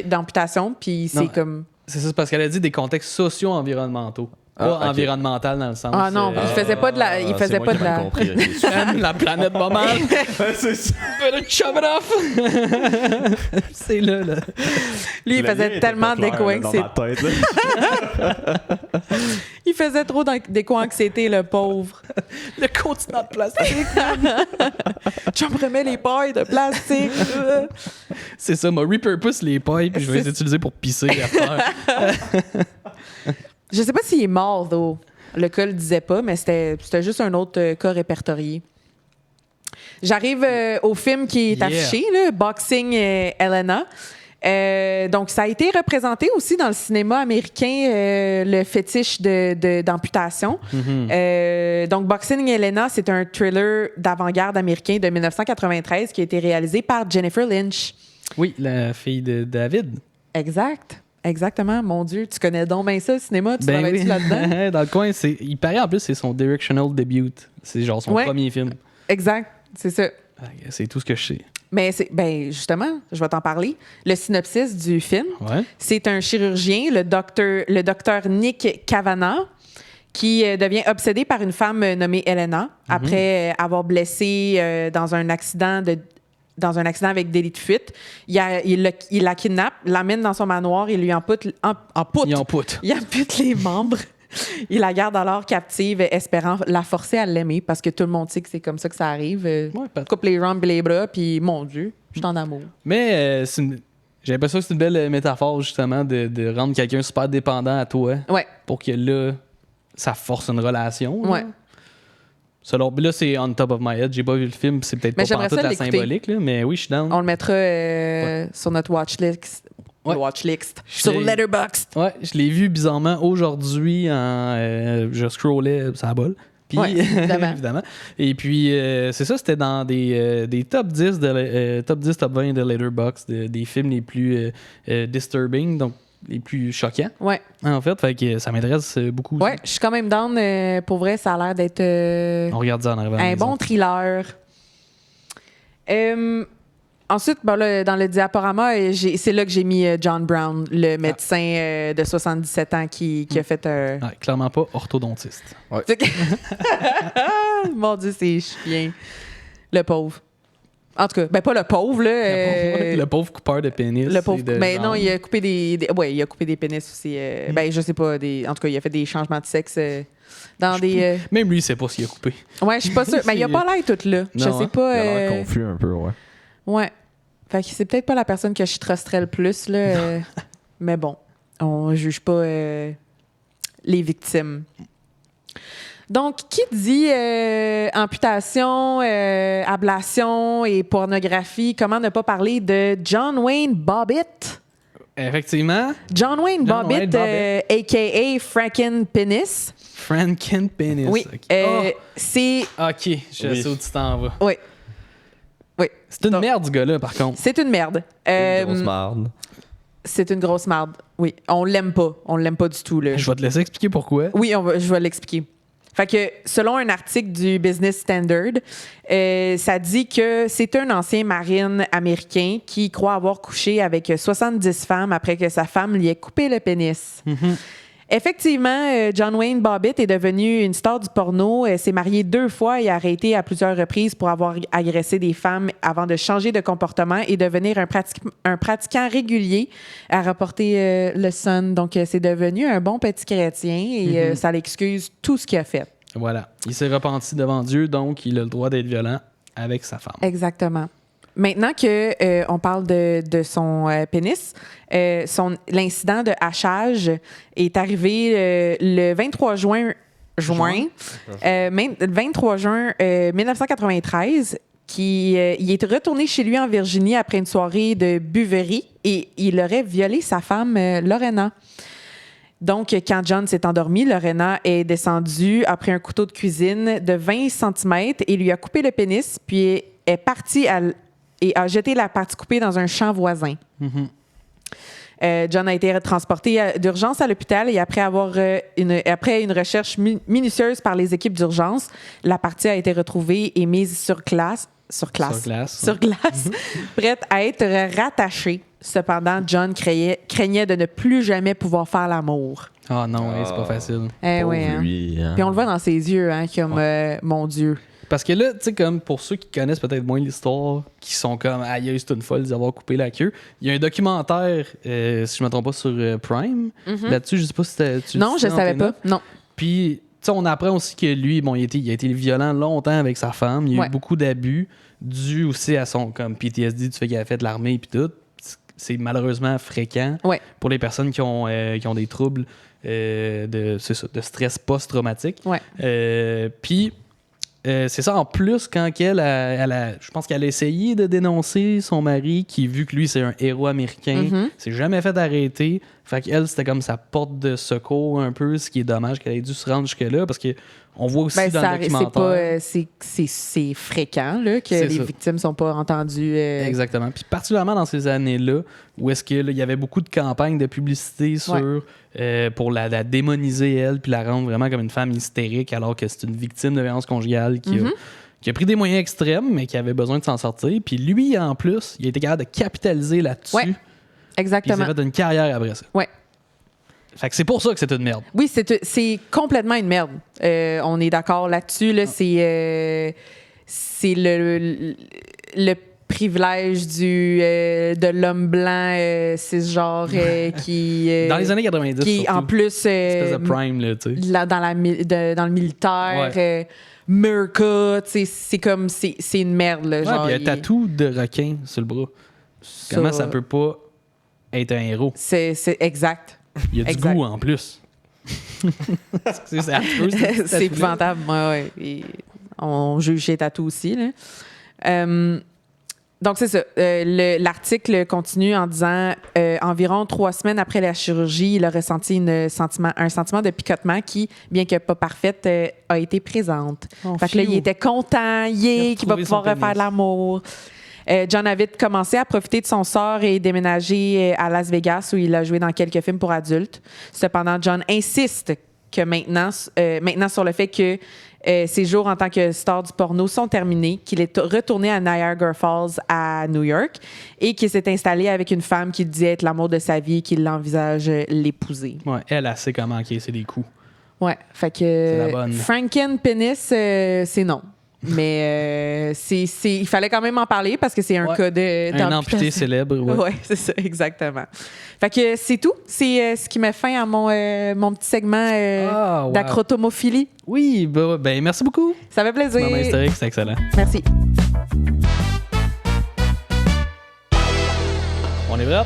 d'amputation, puis c'est comme... C'est ça, c'est parce qu'elle a dit des contextes socio-environnementaux. Pas environnemental dans le sens. Ah non, il faisait pas de la. Il faisait pas de la. Compris, la planète va mal. c'est ça. Chop it off! C'est là. Lui, il faisait tellement d'éco-anxiété. Il faisait trop d'éco-anxiété, le pauvre. Le continent de plastique. J'aimerais les pailles de plastique. C'est ça, m'a repurpose les pailles, puis je vais les utiliser pour pisser après. Je sais pas s'il est mort, though. Le cas le disait pas, mais c'était juste un autre cas répertorié. J'arrive au film qui est affiché, là, Boxing Helena. Donc, ça a été représenté aussi dans le cinéma américain, le fétiche d'amputation. Donc, Boxing Helena, c'est un thriller d'avant-garde américain de 1993 qui a été réalisé par Jennifer Lynch. Oui, la fille de David. Exact. Exactement. Mon Dieu, tu connais donc bien ça, le cinéma? Tu travailles-tu là-dedans? Dans le coin, il paraît en plus c'est son directional debut. C'est genre son premier film. Exact, c'est ça. C'est tout ce que je sais. Mais justement, je vais t'en parler. Le synopsis du film, c'est un chirurgien, le docteur Nick Kavanagh, qui devient obsédé par une femme nommée Helena après avoir blessé dans un accident avec délit de fuite. Il la kidnappe, l'amène dans son manoir et lui ampute les membres. Il la garde alors captive, espérant la forcer à l'aimer, parce que tout le monde sait que c'est comme ça que ça arrive. Coupe les jambes et les bras, puis mon Dieu, je suis en amour. Mais j'ai l'impression que c'est une belle métaphore, justement, de rendre quelqu'un super dépendant à toi. Ouais. Pour que là, ça force une relation. Là. Ouais. Là, c'est on top of my head. J'ai pas vu le film, c'est peut-être pas toute la symbolique, là, mais oui, je suis down. On le mettra sur notre watchlist. Sur Letterboxd. Ouais, je l'ai vu bizarrement aujourd'hui. Je scrollais sa bol. Puis, évidemment. Et puis, c'est ça, c'était dans des top 10, top 20 de Letterboxd, des films les plus disturbing, donc les plus choquants. Ouais. En fait que ça m'intéresse beaucoup. Ouais, je suis quand même down. Pour vrai, ça a l'air d'être on regarde ça en arrivant à la un bon thriller. Ensuite, là, dans le diaporama, c'est là que j'ai mis John Brown, le médecin de 77 ans qui a fait un... clairement pas orthodontiste. Ouais. Mon Dieu, c'est chien. Le pauvre. En tout cas, pas le pauvre, là. Le pauvre coupeur de pénis. Le pauvre. Mais non, il a coupé il a coupé des pénis aussi. Je sais pas. En tout cas, il a fait des changements de sexe dans des. Même lui, il sait pas ce qu'il a coupé. Ouais, je suis pas sûre. Mais il a pas l'air tout là. Je sais pas. Il a l'air confus un peu, ouais. Ouais. Fait que c'est peut-être pas la personne que je trusterais le plus, là. Mais bon, on juge pas les victimes. Donc, qui dit amputation, ablation et pornographie, comment ne pas parler de John Wayne Bobbitt? Effectivement. John Wayne Bobbitt, a.k.a. Frankenpenis. Frankenpenis. Oui. C'est... OK, je sais où tu t'en vas. Oui. Oui. C'est une merde, ce gars-là, par contre. C'est une merde. Une grosse merde. C'est une grosse marde. Oui, on l'aime pas. On l'aime pas du tout. Là. Je vais te laisser expliquer pourquoi. Oui, je vais l'expliquer. Fait que, selon un article du Business Standard, ça dit que c'est un ancien marine américain qui croit avoir couché avec 70 femmes après que sa femme lui ait coupé le pénis. Effectivement, John Wayne Bobbitt est devenu une star du porno. S'est marié 2 fois et a arrêté à plusieurs reprises pour avoir agressé des femmes avant de changer de comportement et devenir un pratiquant régulier, a rapporté le Sun. Donc, c'est devenu un bon petit chrétien et ça l'excuse tout ce qu'il a fait. Voilà. Il s'est repenti devant Dieu, donc il a le droit d'être violent avec sa femme. Exactement. Maintenant que on parle de son pénis, l'incident de hachage est arrivé le 23 juin 1993. Il est retourné chez lui en Virginie après une soirée de buverie et il aurait violé sa femme Lorena. Donc, quand John s'est endormi, Lorena est descendue après un couteau de cuisine de 20 cm et lui a coupé le pénis, puis est partie et a jeté la partie coupée dans un champ voisin. John a été transporté d'urgence à l'hôpital et après une recherche minutieuse par les équipes d'urgence, la partie a été retrouvée et mise sur glace, prête à être rattachée. Cependant, John craignait de ne plus jamais pouvoir faire l'amour. Ah non, c'est pas facile. Oui, hein. Lui, hein. Puis on le voit dans ses yeux, hein, comme mon Dieu. Parce que là, tu sais, comme pour ceux qui connaissent peut-être moins l'histoire, qui sont comme aïe, c'est une folle d'avoir coupé la queue, il y a un documentaire, si je me trompe pas, sur Prime. Là-dessus, je sais pas si tu non, je savais pas. Non. Puis, tu sais, on apprend aussi que lui, bon, il a été violent longtemps avec sa femme. Il y a eu beaucoup d'abus, dû aussi à son comme PTSD, du fait qu'il a fait de l'armée et tout. C'est malheureusement fréquent pour les personnes qui ont des troubles de stress post-traumatique. Puis, c'est ça, en plus, quand je pense qu'elle a essayé de dénoncer son mari, qui, vu que lui, c'est un héros américain, s'est jamais fait arrêter. Fait qu'elle, c'était comme sa porte de secours un peu, ce qui est dommage qu'elle ait dû se rendre jusque-là, parce que on voit aussi dans le documentaire... C'est fréquent là, que les victimes ne sont pas entendues. Exactement. Puis particulièrement dans ces années-là, où est-ce qu'il y avait beaucoup de campagnes de publicité pour la démoniser, elle, puis la rendre vraiment comme une femme hystérique, alors que c'est une victime de violence conjugale qui a pris des moyens extrêmes, mais qui avait besoin de s'en sortir. Puis lui, en plus, il a été capable de capitaliser là-dessus. Ouais. Exactement. Puis il s'est fait une carrière après ça. Ouais. Fait que c'est pour ça que c'est une merde. Oui, c'est complètement une merde. On est d'accord là-dessus. Là, c'est le privilège de l'homme blanc cisgenre qui... dans les années 90, qui surtout. En plus... espèce de prime, là, tu sais. Dans le militaire... Merca, c'est comme... C'est une merde, là. Genre, puis un tatou de requin sur le bras. Comment ça peut pas être un héros? C'est exact. Il y a du goût en plus. c'est affreux. C'est épouvantable. Et on juge chez Tatou aussi. Là. Donc, c'est ça. L'article continue en disant environ 3 semaines après la chirurgie, il a ressenti un sentiment de picotement qui, bien que pas parfaite, a été présente. Fait que là, il était content, qu'il va pouvoir refaire de l'amour. John a vite commencé à profiter de son sort et déménager à Las Vegas où il a joué dans quelques films pour adultes. Cependant, John insiste que maintenant sur le fait que ses jours en tant que star du porno sont terminés, qu'il est retourné à Niagara Falls à New York et qu'il s'est installé avec une femme qui dit être l'amour de sa vie et qu'il envisage l'épouser. Ouais, elle sait comment encaisser des coups. Ouais, fait que c'est la bonne. Frankenpenis, c'est non. Mais il fallait quand même en parler parce que c'est un cas un amputé célèbre. Oui, c'est ça, exactement. Fait que c'est tout. C'est ce qui met fin à mon petit segment d'acrotomophilie. Oui, ben merci beaucoup. Ça fait plaisir. Moment historique, c'est excellent. Merci. On est prêt?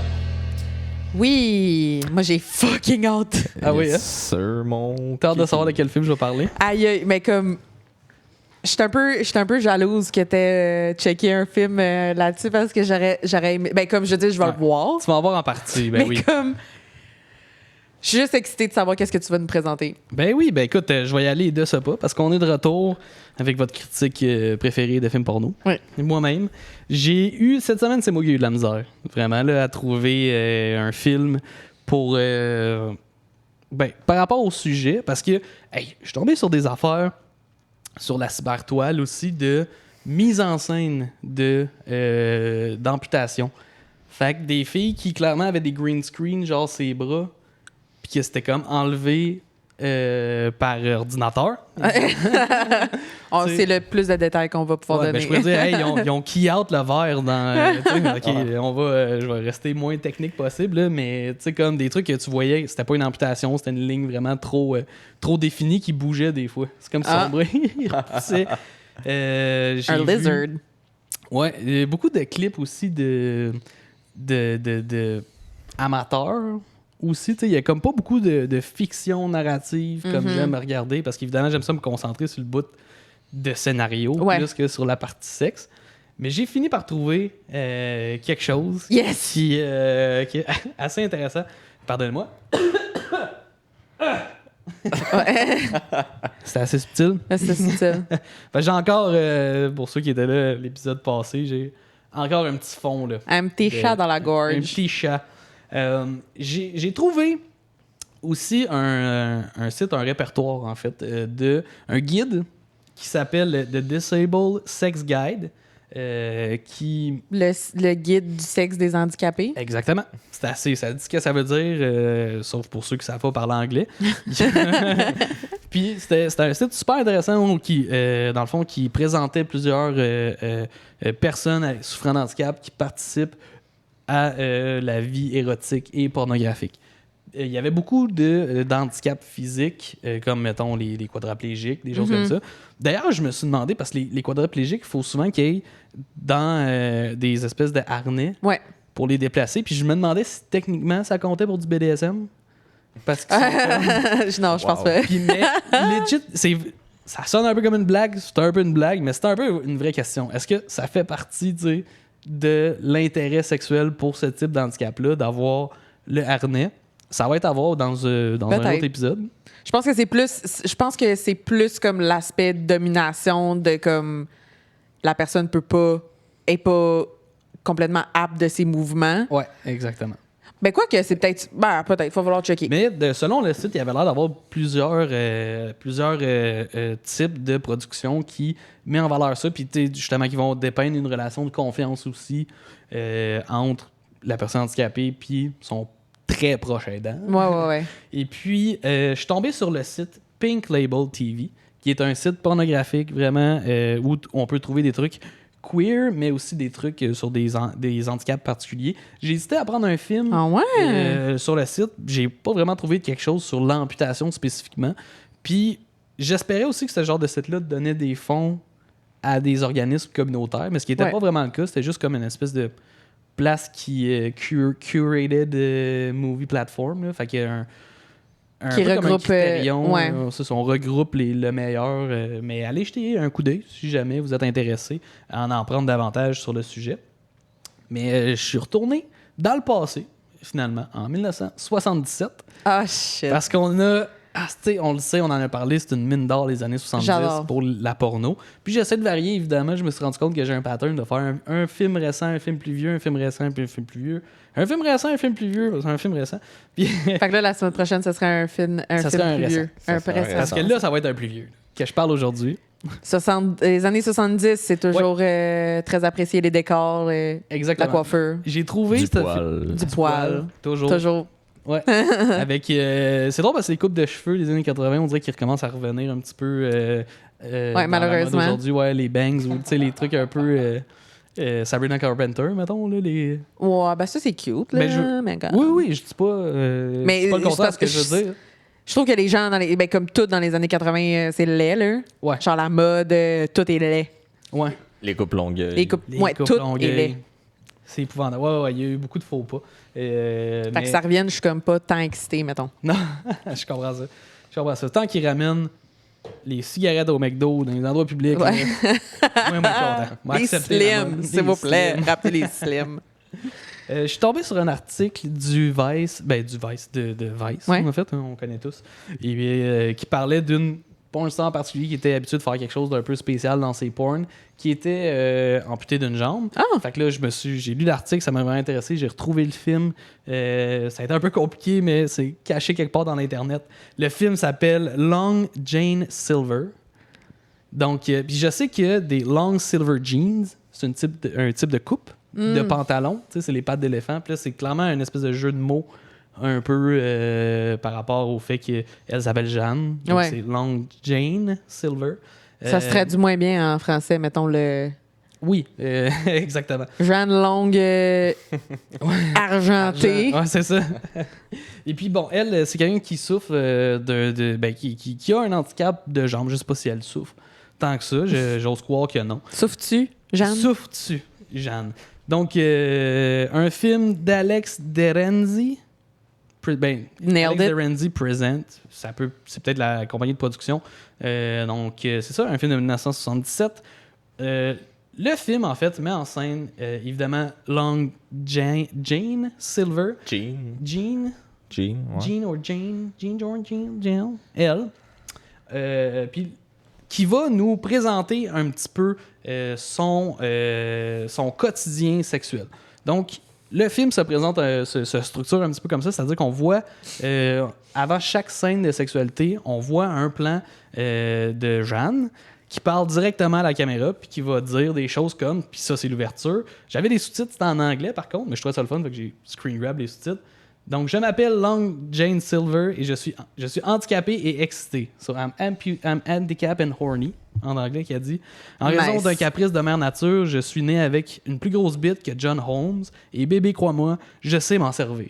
Oui, moi j'ai fucking hâte. Ah oui, hein? Sur mon... T'as hâte de savoir de quel film je vais parler? Aïe, mais comme... Je suis un peu jalouse que t'aies checké un film là-dessus parce que j'aurais aimé... Ben, comme je dis, je vais le voir. Tu vas en voir en partie, ben mais oui. comme... Je suis juste excitée de savoir qu'est-ce que tu vas nous présenter. Ben oui, ben écoute, je vais y aller de ce pas parce qu'on est de retour avec votre critique préférée de films porno. Oui. Et moi-même. J'ai eu, cette semaine, c'est moi qui ai eu de la misère. Vraiment, là, à trouver un film pour. Par rapport au sujet, parce que, hey, je suis tombé sur des affaires sur la cybertoile aussi de mise en scène d'amputation. Fait que des filles qui clairement avaient des green screen, genre ses bras, puis que c'était comme enlevé par ordinateur. C'est le plus de détails qu'on va pouvoir donner. Je pourrais dire, hey, ils ont key out le verre dans. Je vais rester moins technique possible, là, mais tu sais, comme des trucs que tu voyais, c'était pas une amputation, c'était une ligne vraiment trop définie qui bougeait des fois. C'est comme sombre. Un lizard. Ouais, il y a beaucoup de clips aussi de amateurs aussi. Il y a comme pas beaucoup de fiction narrative comme j'aime regarder parce qu'évidemment, j'aime ça me concentrer sur le bout de scénario plus que sur la partie sexe. Mais j'ai fini par trouver quelque chose qui est assez intéressant. Pardonnez-moi. C'était assez subtil. C'est subtil. J'ai encore, pour ceux qui étaient là l'épisode passé, j'ai encore un petit fond. Là, un petit chat dans la gorge. Un petit chat. J'ai trouvé aussi un site, un répertoire en fait, un guide qui s'appelle The Disabled Sex Guide. Le guide du sexe des handicapés. Exactement. C'est assez. Ça dit ce que ça veut dire, sauf pour ceux qui ne savent pas parler anglais. Puis c'était un site super intéressant qui, dans le fond, qui présentait plusieurs personnes souffrant d'handicap qui participent à la vie érotique et pornographique. Il y avait beaucoup d'handicaps physiques, comme, mettons, les quadraplégiques, des choses comme ça. D'ailleurs, je me suis demandé, parce que les quadraplégiques, il faut souvent qu'ils aillent dans des espèces de harnais pour les déplacer. Puis je me demandais si techniquement ça comptait pour du BDSM. Parce que non, je pense pas. Puis, mais legit, ça sonne un peu comme une blague, c'est un peu une blague, mais c'est un peu une vraie question. Est-ce que ça fait partie de l'intérêt sexuel pour ce type d'handicap-là, d'avoir le harnais? Ça va être à voir dans un autre épisode. Je pense que c'est plus comme l'aspect de domination de comme la personne est pas complètement apte de ses mouvements. Ouais, exactement. Ben quoi que c'est peut-être il va falloir checker. Mais selon le site, il y avait l'air d'avoir plusieurs types de production qui met en valeur ça, puis justement qui vont dépeindre une relation de confiance aussi entre la personne handicapée puis son très proche aidant. Ouais. Et puis, je suis tombé sur le site Pink Label TV, qui est un site pornographique vraiment où on peut trouver des trucs queer, mais aussi des trucs sur des handicaps particuliers. J'ai hésité à prendre un film sur le site. J'ai pas vraiment trouvé quelque chose sur l'amputation spécifiquement. Puis, j'espérais aussi que ce genre de site-là donnait des fonds à des organismes communautaires, mais ce qui n'était pas vraiment le cas. C'était juste comme une espèce de place qui est curated movie platform. Là. Fait qu'il y a qui regroupe on regroupe le meilleur, mais allez jeter un coup d'œil si jamais vous êtes intéressé à en prendre davantage sur le sujet. Mais je suis retourné dans le passé, finalement, en 1977. Ah, shit. Parce qu'on a... on le sait, on en a parlé, c'est une mine d'or les années 70 pour la porno. Puis j'essaie de varier, évidemment. Je me suis rendu compte que j'ai un pattern de faire un film récent, un film plus vieux, un film récent, puis un film plus vieux. Un film récent, un film plus vieux, un film récent. Puis... Fait que là, la semaine prochaine, ce serait un film plus vieux. Un peu récent. Parce que là, ça va être un plus vieux que je parle aujourd'hui. Les années 70, c'est toujours très apprécié, les décors, la coiffure. J'ai trouvé du poil. Toujours. Ouais. Avec c'est drôle parce que les coupes de cheveux des années 80, on dirait qu'ils recommencent à revenir un petit peu malheureusement aujourd'hui, les bangs ou les trucs un peu Sabrina Carpenter, mettons là, les ben ça c'est cute là, mais oui, je dis pas c'est pas le contraire de ce que je veux dire. Je trouve que les gens comme tout dans les années 80, c'est laid là. Ouais. Genre la mode, tout est laid. Ouais. Les coupes longueuil. Les coupes tout est laid. C'est épouvantable. Ouais, il y a eu beaucoup de faux pas. Fait que ça revienne, je suis comme pas tant excitée, mettons. Non, je comprends ça. Tant qu'ils ramènent les cigarettes au McDo dans les endroits publics, moi, je suis content. Les slims, s'il vous plaît. Rappelez les slims. Je suis tombé sur un article du Vice, de Vice, Ouais. en fait, hein, on connaît tous, et qui parlait d'une porn star en particulier qui était habituée de faire quelque chose d'un peu spécial dans ses porns, qui était amputée d'une jambe. Ah! Fait que là, j'ai lu l'article, ça m'a vraiment intéressé, j'ai retrouvé le film. Ça a été un peu compliqué, mais c'est caché quelque part dans l'Internet. Le film s'appelle Long Jane Silver. Donc, puis je sais que des long silver jeans, c'est un type de coupe de pantalon. Tu sais, c'est les pattes d'éléphant. Puis là, c'est clairement un espèce de jeu de mots un peu par rapport au fait qu'elle s'appelle Jeanne. Donc, Ouais. c'est Long Jane Silver. Ça se traduit moins bien en français, mettons le Oui, exactement. Jeanne Longue argentée. Ouais, c'est ça. Et puis, bon, elle, c'est quelqu'un qui souffre qui a un handicap de jambe. Je sais pas si elle souffre tant que ça. J'ose croire que non. Souffres-tu, Jeanne? Souffres-tu, Jeanne? Donc, un film d'Alex Derenzi. Nailed Alex it. Derenzi Present. C'est peut-être la compagnie de production. C'est ça, un film de 1977. Le film, en fait, met en scène, évidemment, Long Jane Silver. Jean. Jean, Ouais. Jean or Jane, elle. Puis qui va nous présenter un petit peu son quotidien sexuel. Donc, le film se présente, se structure un petit peu comme ça, c'est-à-dire qu'on voit, avant chaque scène de sexualité, on voit un plan de Jeanne qui parle directement à la caméra puis qui va dire des choses comme, puis ça c'est l'ouverture. J'avais des sous-titres, c'était en anglais par contre, mais je trouvais ça le fun, fait que j'ai screen grab les sous-titres. Donc, je m'appelle Long Jane Silver et je suis handicapé et excité. So, I'm handicapped and horny, en anglais, qui a dit. En raison Nice. d'un caprice de mère nature, je suis né avec une plus grosse bite que John Holmes et bébé, crois-moi, je sais m'en servir.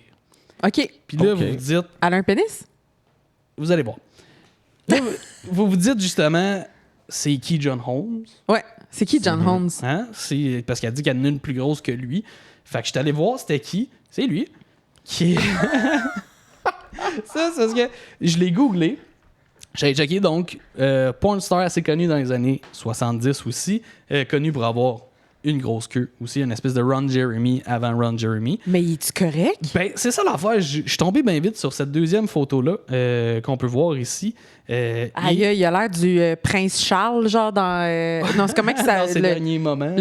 OK. Puis là, Ok. vous vous dites, Elle a un pénis? vous allez voir. Là, vous dites justement, c'est qui John Holmes? Ouais. C'est qui John Holmes? Hein? C'est parce qu'elle dit qu'elle en a une plus grosse que lui. Fait que je suis allé voir c'était qui. C'est lui. Qui est... Ça, c'est parce que je l'ai googlé. J'ai checké donc porn star assez connu dans les années 70 aussi, connu pour avoir une grosse queue aussi, une espèce de Ron Jeremy avant Ron Jeremy. Mais es-tu correct? Ben, c'est ça l'affaire. Je suis tombé bien vite sur cette deuxième photo-là qu'on peut voir ici. Aïe, il a l'air du prince Charles, genre dans. Non, c'est comment que ça. dans ses derniers moments.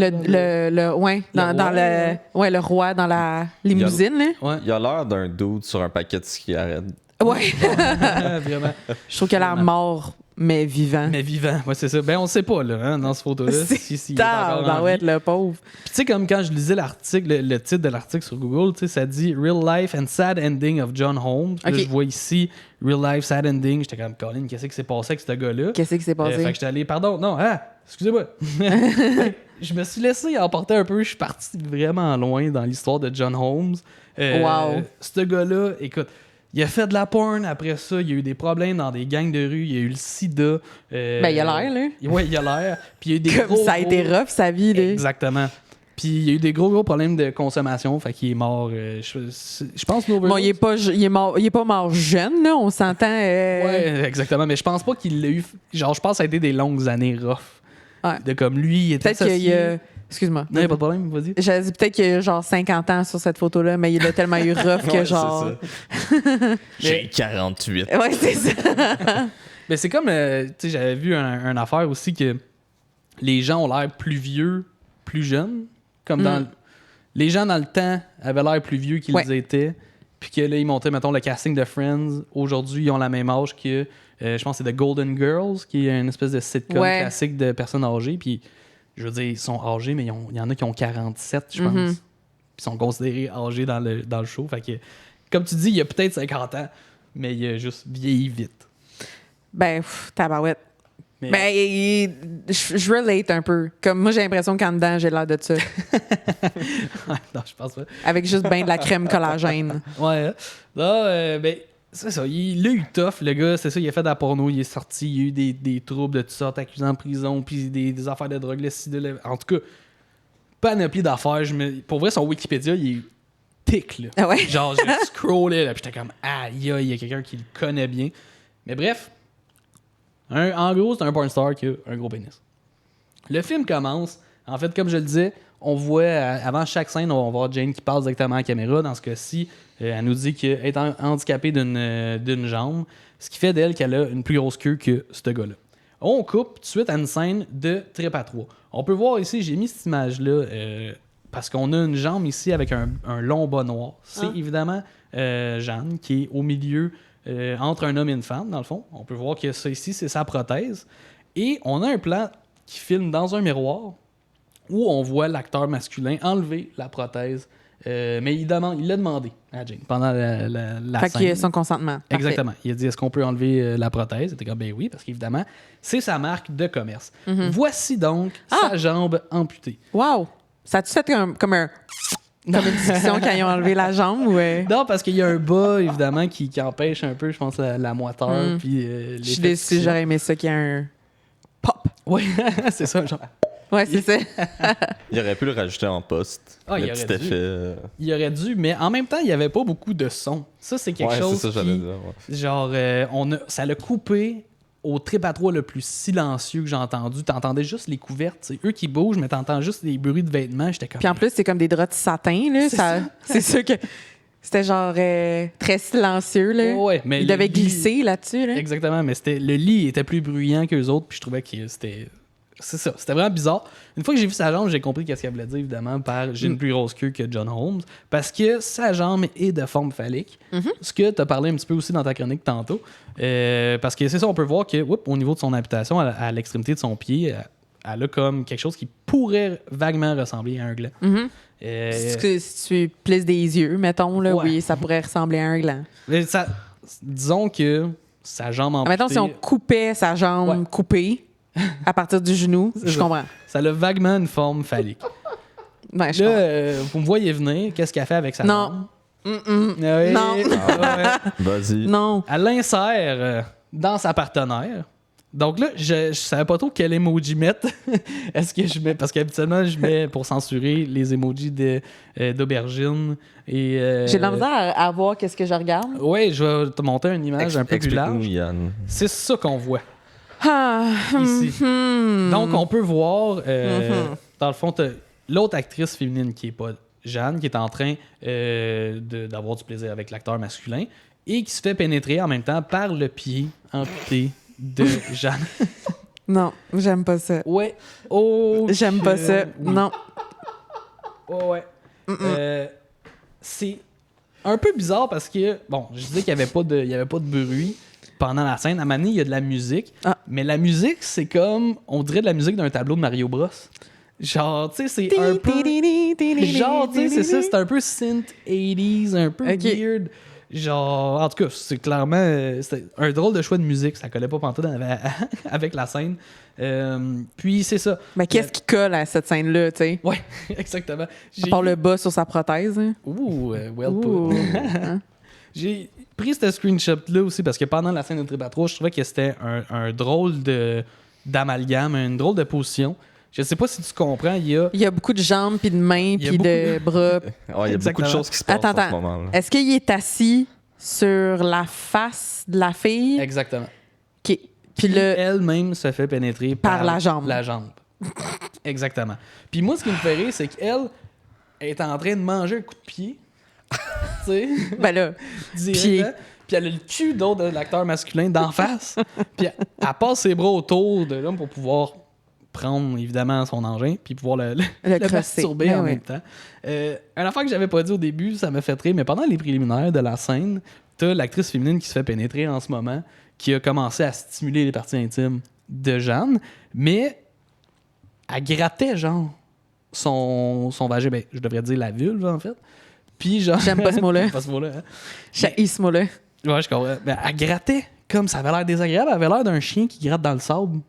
Ouais, le roi dans la limousine, là. Ouais. Il a l'air d'un dude sur un paquet de cigarettes. Ouais. Vraiment. Je trouve qu'elle a l'air mort, mais vivant. Mais vivant, ouais, c'est ça. Ben, on sait pas, là, hein, dans cette photo-là. si il est encore en vie. le pauvre. Puis tu sais, comme quand je lisais l'article, le titre de l'article sur Google, tu sais, ça dit Real Life and Sad Ending of John Holmes. Puis là, Ok. je vois ici Real Life Sad Ending. J'étais comme, Colin, qu'est-ce qui s'est passé avec ce gars-là? Qu'est-ce qui s'est passé? Fait que j'étais allé, pardon, non, excusez-moi. Je me suis laissé emporter un peu. Je suis parti vraiment loin dans l'histoire de John Holmes. Wow. Ce gars-là, écoute, il a fait de la porn. Après ça, il y a eu des problèmes dans des gangs de rue. Il y a eu le sida. Ben, il a l'air, là. Ouais, il a l'air. Puis il y a eu des Comme gros, ça a été rough, sa vie, là. Exactement. Puis il y a eu des gros problèmes de consommation. Fait qu'il est mort. Je pense une Bon, overdose. il est pas mort jeune, là, on s'entend. Ouais, exactement. Mais je pense pas qu'il l'a eu. Genre, je pense que ça a été des longues années rough. Ouais. De comme lui, il était Peut-être qu'il associé. y a. Excuse-moi. Non, y a pas de problème, vas-y. J'avais dit peut-être qu'il y a genre 50 ans sur cette photo-là, mais il a tellement eu rough que Ouais, genre. c'est ça. J'ai 48. Ouais, c'est ça. Mais c'est comme, tu sais, j'avais vu un affaire aussi que les gens ont l'air plus vieux, plus jeunes. Comme dans. Les gens dans le temps avaient l'air plus vieux qu'ils Ouais. étaient. Puis que là, ils montaient, mettons, le casting de Friends. Aujourd'hui, ils ont la même âge que, je pense que c'est The Golden Girls, qui est une espèce de sitcom Ouais. classique de personnes âgées. Puis, je veux dire, ils sont âgés, mais il y en a qui ont 47, je pense. Puis, ils sont considérés âgés dans le show. Fait que, comme tu dis, il y a peut-être 50 ans, mais il a juste vieilli vite. Ben, tabarouette. Mais- Ben, je relate un peu. Comme moi, j'ai l'impression qu'en dedans, j'ai l'air de ça. non, je pense pas. Avec juste ben de la crème collagène. Ouais. hein. Non, ben, c'est ça. Il a eu tough, le gars. C'est ça, il a fait de la porno, il est sorti, il a eu des troubles de toutes sortes, accusé en prison, puis des affaires de drogue, le sida. En tout cas, panoplie d'affaires. Pour vrai, son Wikipédia, il est tic, là. Ah ouais? Genre, j'ai scrollé, là, puis j'étais comme, aïe, il y a quelqu'un qui le connaît bien. Mais bref, en gros, c'est un porn star qui a un gros pénis. Le film commence En fait, comme je le disais, on voit, avant chaque scène, on va voir Jane qui passe directement à la caméra. Dans ce cas-ci, elle nous dit qu'elle est handicapée d'une jambe, ce qui fait d'elle qu'elle a une plus grosse queue que ce gars-là. On coupe tout de suite à une scène de trip à trois. On peut voir ici, j'ai mis cette image-là parce qu'on a une jambe ici avec un long bas noir. C'est évidemment Jeanne qui est au milieu entre un homme et une femme, dans le fond. On peut voir que ça ici, c'est sa prothèse. Et on a un plan qui filme dans un miroir où on voit l'acteur masculin enlever la prothèse. Mais il l'a demandé à Jane pendant la Fait scène. qu'il a son consentement. Parfait. Exactement. Il a dit, est-ce qu'on peut enlever la prothèse? Il était comme, ben oui, parce qu'évidemment, c'est sa marque de commerce. Voici donc sa jambe amputée. Wow! Ça a-tu fait comme une discussion quand ils ont enlevé la jambe? Ou Non, parce qu'il y a un bas, évidemment, qui empêche un peu, je pense, la moiteur. Puis, je suis déçue, j'aurais aimé ça qu'il y ait un pop. Oui, c'est ça, genre. Ouais, c'est ça. Il aurait pu le rajouter en post. Ah, le il petit aurait dû. effet. Il aurait dû, mais en même temps, il n'y avait pas beaucoup de son. Ça, c'est quelque chose c'est ça, j'allais qui, dire. Ouais. genre, ça l'a coupé au trip à trois le plus silencieux que j'ai entendu. T'entendais juste les couvertes, c'est eux qui bougent, mais t'entends juste des bruits de vêtements. J'étais comme... Puis en plus, c'est comme des draps de satin, là. C'est sûr que c'était genre très silencieux, là. Ouais, mais il le devait lit- glisser là-dessus, là. Exactement, mais le lit était plus bruyant qu'eux autres, puis je trouvais que c'était... C'est ça, c'était vraiment bizarre. Une fois que j'ai vu sa jambe, j'ai compris qu'est-ce qu'elle voulait dire, évidemment, par « j'ai une plus grosse queue que John Holmes », parce que sa jambe est de forme phallique, ce que tu as parlé un petit peu aussi dans ta chronique tantôt, parce que c'est ça, on peut voir que, au niveau de son amputation, à l'extrémité de son pied, elle a comme quelque chose qui pourrait vaguement ressembler à un gland. Si tu plisses des yeux, mettons, là, Ouais. oui, ça pourrait ressembler à un gland. Mais disons que sa jambe amputée... Mettons, si on coupait sa jambe coupée à partir du genou, je ça. comprends. Ça a vaguement une forme phallique. Ouais, je Là, comprends. vous me voyez venir, qu'est-ce qu'elle fait avec sa Non. jambe? Oui. Non. Ouais. Vas-y. Non. Elle l'insère dans sa partenaire. Donc là, je savais pas trop quel emoji mettre. Est-ce que je mets... Parce qu'habituellement, je mets pour censurer les emojis d'aubergine. Et J'ai de la misère à voir qu'est-ce que je regarde. Oui, je vais te montrer une image un peu plus Explique-nous, large. Yann. C'est ça qu'on voit Ah, ici. Donc, on peut voir, dans le fond, t'as l'autre actrice féminine qui est pas Jeanne, qui est en train d'avoir du plaisir avec l'acteur masculin et qui se fait pénétrer en même temps par le pied amputé de Jeanne. non, j'aime pas ça. Ouais. Oh, J'aime pas ça. oui. Non. Oh, ouais. C'est un peu bizarre parce que, bon, je disais qu'il n'y avait pas de bruit pendant la scène. À un moment donné, il y a de la musique. Ah. Mais la musique, c'est comme, on dirait de la musique d'un tableau de Mario Bros. Genre, tu sais, c'est un peu... Genre, tu sais, c'est ça, c'est un peu synth 80s, un peu Ok. weird. Genre, en tout cas, c'est clairement c'était un drôle de choix de musique. Ça collait pas pantoute avec la scène. Puis, c'est ça. Mais qu'est-ce qui colle à cette scène-là, tu sais? Ouais, exactement. À part le bas sur sa prothèse. Hein? Ouh, well Ouh. put. J'ai pris ce screenshot-là aussi parce que pendant la scène de Trip à trois, je trouvais que c'était un drôle d'amalgame, une drôle de position. Je sais pas si tu comprends, il y a... Il y a beaucoup de jambes, puis de mains, Il y a puis de bras. Ouais, il y a beaucoup de Exactement. choses qui se passent Attends, en ce moment. Là. Est-ce qu'il est assis sur la face de la fille? Exactement. OK. Puis là, Elle-même se fait pénétrer Par la jambe. La jambe. Exactement. Puis moi, ce qui me fait rire, c'est qu'elle est en train de manger un coup de pied. Tu sais, ben là, directement. Puis elle a le cul d'autre de l'acteur masculin d'en face. Puis elle passe ses bras autour de l'homme pour pouvoir prendre, évidemment, son engin puis pouvoir le crosser. masturber Ben en oui. même temps. Une affaire que j'avais pas dit au début, ça m'a fait rire, mais pendant les préliminaires de la scène, t'as l'actrice féminine qui se fait pénétrer en ce moment, qui a commencé à stimuler les parties intimes de Jeanne, mais elle grattait, genre, son vagin. Ben, je devrais dire la vulve, en fait. Puis, genre... J'aime pas ce mot-là. J'aime pas ce mot-là, hein. j'ai ce mot-là. Ouais, je comprends. Ben, elle grattait comme ça avait l'air désagréable. Elle avait l'air d'un chien qui gratte dans le sable.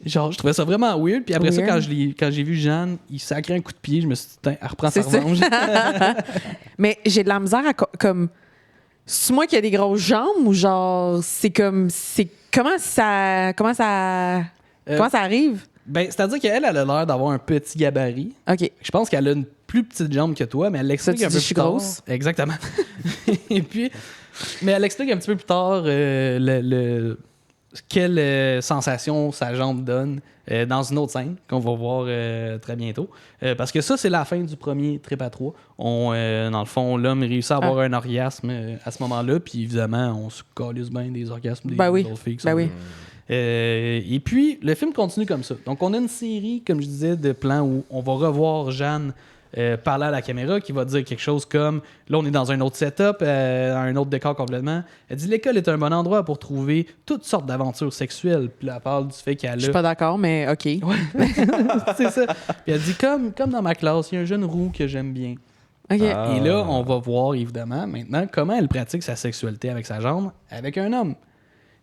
Genre, je trouvais ça vraiment weird. Puis après ça, Weird. quand j'ai vu Jeanne, il sacrait un coup de pied, je me suis dit, putain, elle reprend C'est sa ça. revanche. Mais j'ai de la misère à comme. C'est moi qui a des grosses jambes ou genre c'est comme comment ça arrive? Ben, c'est-à-dire qu'elle, elle a l'air d'avoir un petit gabarit. OK. Je pense qu'elle a une plus petite jambe que toi, mais elle l'explique Ça, tu un dis, peu je suis plus tard. grosse? Exactement. Et puis, mais elle explique un petit peu plus tard quelle sensation sa jambe donne dans une autre scène qu'on va voir très bientôt. Parce que ça, c'est la fin du premier trip à 3. Dans le fond, l'homme réussit à avoir un orgasme à ce moment-là, puis évidemment, on se calisse bien des orgasmes des autres filles qui sont là. Et puis, le film continue comme ça. Donc, on a une série, comme je disais, de plans où on va revoir Jeanne parler à la caméra, qui va dire quelque chose comme là, on est dans un autre setup, un autre décor complètement. Elle dit l'école est un bon endroit pour trouver toutes sortes d'aventures sexuelles. Puis là, elle parle du fait qu'elle a. Je suis pas d'accord, mais OK. Ouais. C'est ça. Puis elle dit comme dans ma classe, il y a un jeune roux que j'aime bien. OK. Et là, on va voir évidemment maintenant comment elle pratique sa sexualité avec sa jambe avec un homme.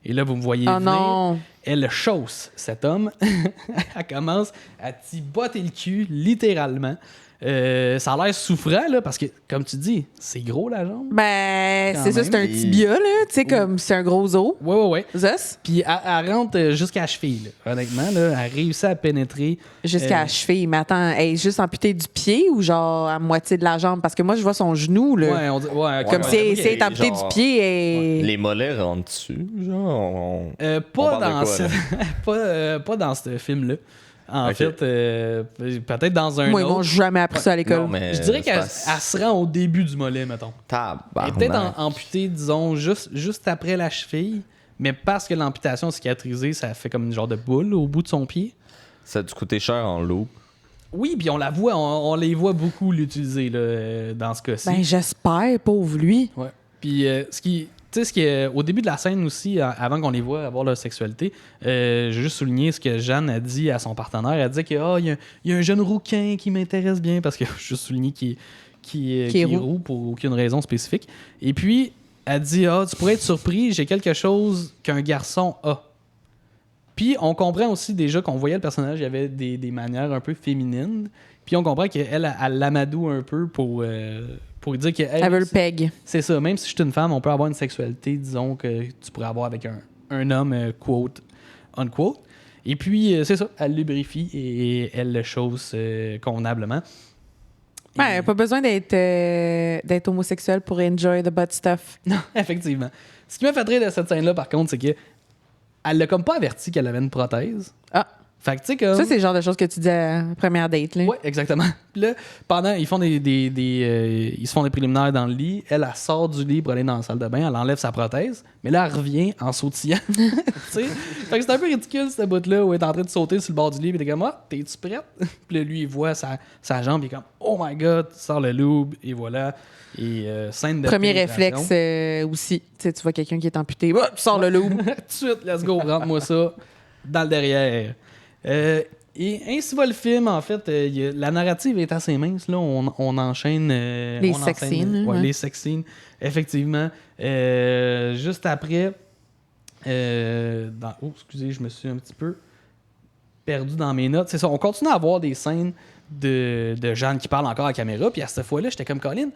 Et là, vous me voyez venir. Non. Elle chausse cet homme. Elle commence à t'y botter le cul, littéralement. Ça a l'air souffrant, là, parce que, comme tu dis, c'est gros, la jambe. Ben, Quand c'est ça, même. c'est un tibia, là. Tu sais, comme c'est un gros os. Ouais. Zos. Puis elle rentre jusqu'à la cheville, là. Honnêtement, là, elle réussit à pénétrer. Jusqu'à la cheville. Mais attends, elle est juste amputée du pied ou genre à moitié de la jambe? Parce que moi, je vois son genou, là. Ouais, on dit, ouais, Comme si elle est amputée genre, du pied et... Les mollets rentrent dessus, genre. On pas, parle de dans quoi, pas dans ce film-là. En Ok. fait, peut-être dans un Moi, ils autre. m'ont jamais appris ça à l'école. Non, mais Je dirais c'est qu'elle pas- elle se rend au début du mollet, mettons. Elle est peut-être amputée, disons, juste après la cheville, mais parce que l'amputation cicatrisée, ça fait comme une genre de boule au bout de son pied. Ça a dû coûter cher en loup. Oui, puis on la voit, on les voit beaucoup l'utiliser là, dans ce cas-ci. Ben, j'espère, pauvre lui. Ouais. Puis au début de la scène aussi, avant qu'on les voit avoir leur sexualité, j'ai juste souligné ce que Jeanne a dit à son partenaire. Elle dit qu'il y a un jeune rouquin qui m'intéresse bien, parce que j'ai juste souligné qu'il est roux pour aucune raison spécifique. Et puis, elle dit tu pourrais être surpris, j'ai quelque chose qu'un garçon a. Puis, on comprend aussi déjà qu'on voyait le personnage, il y avait des manières un peu féminines. Puis, on comprend qu'elle elle l'amadoue un peu pour dire que. Elle veut le peg. C'est ça, même si je suis une femme, on peut avoir une sexualité, disons, que tu pourrais avoir avec un homme, quote, unquote. Et puis, c'est ça, elle lubrifie et elle le chausse convenablement. Ouais, pas besoin d'être homosexuel pour enjoy the butt stuff. Non, effectivement. Ce qui m'a fait rire de cette scène-là, par contre, c'est que elle l'a comme pas averti qu'elle avait une prothèse. Ah. Fait que, tu sais, comme. Ça, c'est le genre de choses que tu dis à la première date, là. Ouais, exactement. Puis là, ils font ils se font des préliminaires dans le lit. Elle sort du lit pour aller dans la salle de bain. Elle enlève sa prothèse. Mais là, elle revient en sautillant. Tu sais? Fait que c'est un peu ridicule, cette bout-là, où elle est en train de sauter sur le bord du lit. Puis t'es comme, t'es-tu prête? Puis là, lui, il voit sa jambe. Il est comme, oh my god, sort le loup. Et voilà. Et scène de Premier pénétration. réflexe aussi. Tu sais, tu vois quelqu'un qui est amputé. Oh, tu sors le loup. Tout de suite, let's go, rentre-moi ça dans le derrière. Et ainsi va le film, en fait. La narrative est assez mince. Là. On enchaîne... Les sex scenes. Ouais, les sex scenes, effectivement. Juste après... excusez, je me suis un petit peu perdu dans mes notes. C'est ça, on continue à avoir des scènes de Jeanne qui parle encore à la caméra. Puis à cette fois-là, j'étais comme Colin.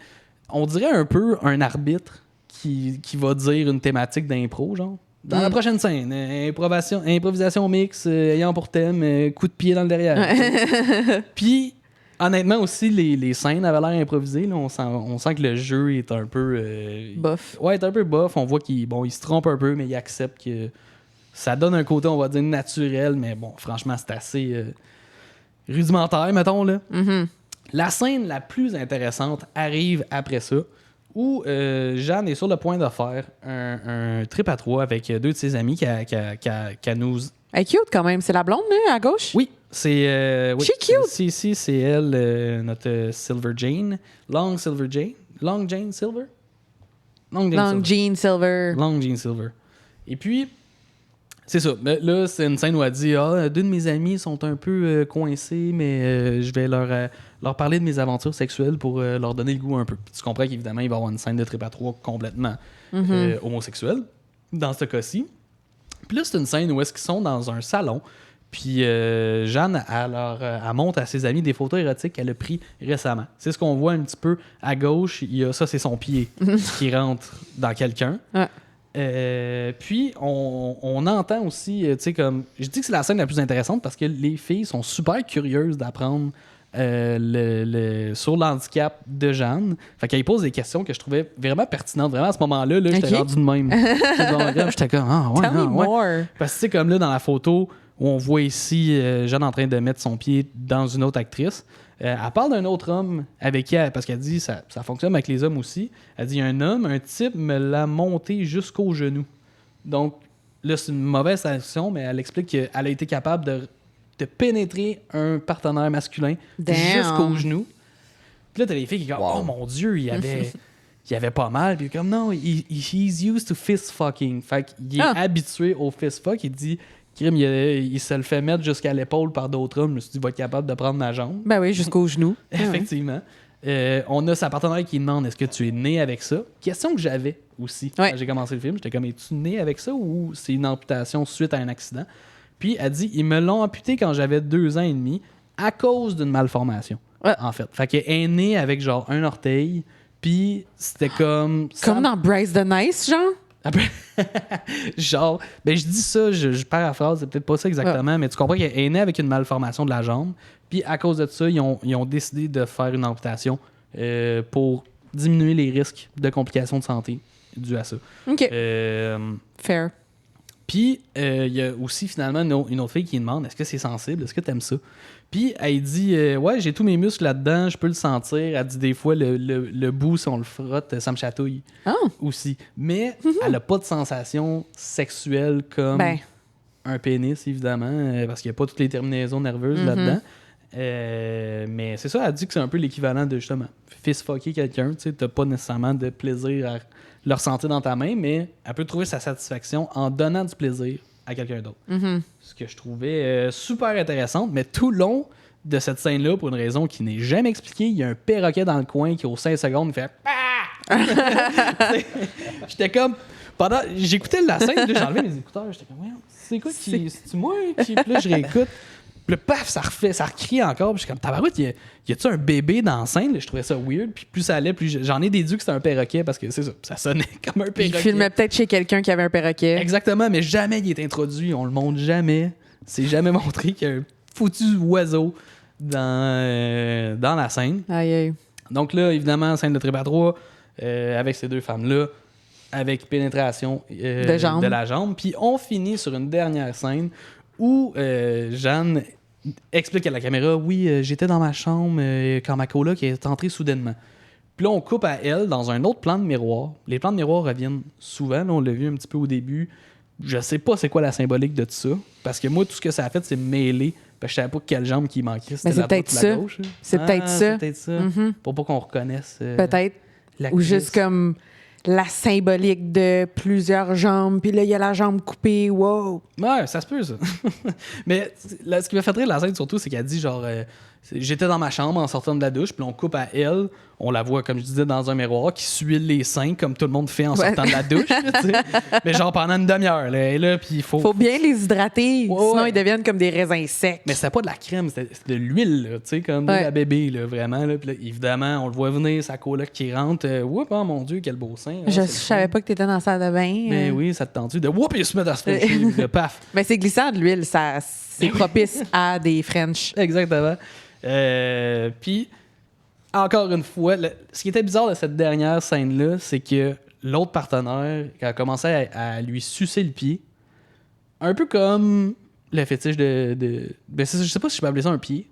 On dirait un peu un arbitre qui va dire une thématique d'impro, genre. Dans la prochaine scène, improvisation mix, ayant pour thème coup de pied dans le derrière. Puis, honnêtement aussi, les scènes avaient l'air improvisées. Là. On sent que le jeu est un peu... Bof. Ouais, est un peu bof. On voit qu'il se trompe un peu, mais il accepte que ça donne un côté, on va dire, naturel. Mais bon, franchement, c'est assez rudimentaire, mettons. Là. Mm-hmm. La scène la plus intéressante arrive après ça, où Jeanne est sur le point de faire un trip à 3 avec deux de ses amis qu'elle nous... Elle est cute quand même. C'est la blonde, là, à gauche? Oui, c'est... oui. She cute! Ici, c'est elle, notre Silver Jane. Long Silver Jane. Long Jane Silver? Long Jean Silver. Long Jane Silver. Et puis, c'est ça. Là, c'est une scène où elle dit deux de mes amis sont un peu coincés, mais je vais leur parler de mes aventures sexuelles pour leur donner le goût un peu. Puis tu comprends qu'évidemment, il va y avoir une scène de trip à 3 complètement homosexuelle, dans ce cas-ci. Puis là, c'est une scène où est-ce qu'ils sont dans un salon. Puis Jeanne, elle montre à ses amis des photos érotiques qu'elle a prises récemment. C'est ce qu'on voit un petit peu à gauche. Ça, c'est son pied qui rentre dans quelqu'un. Ouais. Puis on entend aussi, tu sais, comme je dis que c'est la scène la plus intéressante parce que les filles sont super curieuses d'apprendre sur l'handicap de Jeanne. Fait qu'elle pose des questions que je trouvais vraiment pertinentes. Vraiment, à ce moment-là, j'étais rendu de même. J'étais comme, Tell me more. Parce que, tu sais, comme là, dans la photo où on voit ici Jeanne en train de mettre son pied dans une autre actrice. Elle parle d'un autre homme avec qui parce qu'elle dit ça fonctionne avec les hommes aussi. Elle dit un type me l'a monté jusqu'au genou. Donc là, c'est une mauvaise action, mais elle explique qu'elle a été capable de pénétrer un partenaire masculin jusqu'au genou. Puis là, t'as les filles qui disent oh mon Dieu, il y avait pas mal. Puis comme non, he's used to fist fucking. Fait qu'il est habitué au fist fuck. Il dit crime, il se le fait mettre jusqu'à l'épaule par d'autres hommes. Je me suis dit, il va être capable de prendre ma jambe. Ben oui, jusqu'au genou. Effectivement. On a sa partenaire qui demande est-ce que tu es né avec ça? Question que j'avais aussi quand j'ai commencé le film. J'étais comme es-tu né avec ça ou c'est une amputation suite à un accident? Puis elle dit ils me l'ont amputé quand j'avais 2 ans et demi à cause d'une malformation. En fait. Fait qu'elle est née avec genre un orteil. Puis c'était comme. Comme dans Bryce the Nice, genre? Genre, ben je dis ça, je paraphrase, c'est peut-être pas ça exactement, mais tu comprends qu'elle est née avec une malformation de la jambe, puis à cause de ça, ils ont décidé de faire une amputation pour diminuer les risques de complications de santé dues à ça. OK. Fair. Puis, il y a aussi finalement une autre fille qui demande est-ce que c'est sensible, est-ce que t'aimes ça? Puis, elle dit ouais, j'ai tous mes muscles là-dedans, je peux le sentir. Elle dit des fois, le bout, si on le frotte, ça me chatouille aussi. Mais elle n'a pas de sensation sexuelle comme un pénis, évidemment, parce qu'il n'y a pas toutes les terminaisons nerveuses là-dedans. Mais c'est ça, elle dit que c'est un peu l'équivalent de justement fist-fucker quelqu'un. Tu n'as pas nécessairement de plaisir à le ressentir dans ta main, mais elle peut trouver sa satisfaction en donnant du plaisir à quelqu'un d'autre. Ce que je trouvais super intéressant, mais tout le long de cette scène-là, pour une raison qui n'est jamais expliquée, il y a un perroquet dans le coin qui, aux 5 secondes, fait J'étais comme. J'écoutais la scène, j'ai enlevé mes écouteurs, j'étais comme, c'est quoi c'est-tu moi qui. Puis là, je réécoute. Puis le paf, ça recrie encore. Puis je suis comme, tabarouette, y a-tu un bébé dans la scène? Là, je trouvais ça weird. Puis plus ça allait, plus j'en ai déduit que c'était un perroquet parce que c'est ça sonnait comme un perroquet. Il filmait peut-être chez quelqu'un qui avait un perroquet. Exactement, mais jamais il est introduit. On le montre jamais. C'est jamais montré qu'il y a un foutu oiseau dans la scène. Aïe, aïe. Donc là, évidemment, scène de trip à 3 avec ces deux femmes-là, avec pénétration de la jambe. Puis on finit sur une dernière scène où Jeanne explique à la caméra oui, j'étais dans ma chambre quand ma coloc est entrée soudainement. Puis là, on coupe à elle dans un autre plan de miroir. Les plans de miroir reviennent souvent. Là, on l'a vu un petit peu au début. Je sais pas c'est quoi la symbolique de tout ça. Parce que moi, tout ce que ça a fait, c'est mêler. Parce que je savais pas quelle jambe qui manquait. Mais c'est peut-être ça. C'est peut-être ça. C'est peut-être ça. Pour pas qu'on reconnaisse. Peut-être. Ou juste comme la symbolique de plusieurs jambes, puis là, il y a la jambe coupée, wow! Ouais, ça se peut, ça. Mais là, ce qui m'a fait rire la scène, surtout, c'est qu'elle dit, genre, j'étais dans ma chambre en sortant de la douche, puis on coupe à elle, on la voit, comme je disais, dans un miroir, qui s'huile les seins, comme tout le monde fait en sortant de la douche, là, mais genre pendant une demi-heure, là, et là, puis il faut bien les hydrater, sinon ils deviennent comme des raisins secs. Mais c'était pas de la crème, c'était de l'huile, là, tu sais, comme de la bébé, là, vraiment, là, puis là, évidemment, on le voit venir, sa coloc qui rentre, oups, oh mon Dieu, quel beau sein. Je savais pas que t'étais dans la salle de bain. Mais oui, ça te tendu de whoop, il se met à se frotter, paf. Mais c'est glissant de l'huile, ça, c'est propice à des French. Exactement. Puis, encore une fois, ce qui était bizarre de cette dernière scène-là, c'est que l'autre partenaire a commencé à lui sucer le pied. Un peu comme le fétiche de ben, je sais pas si je peux appeler ça un pied.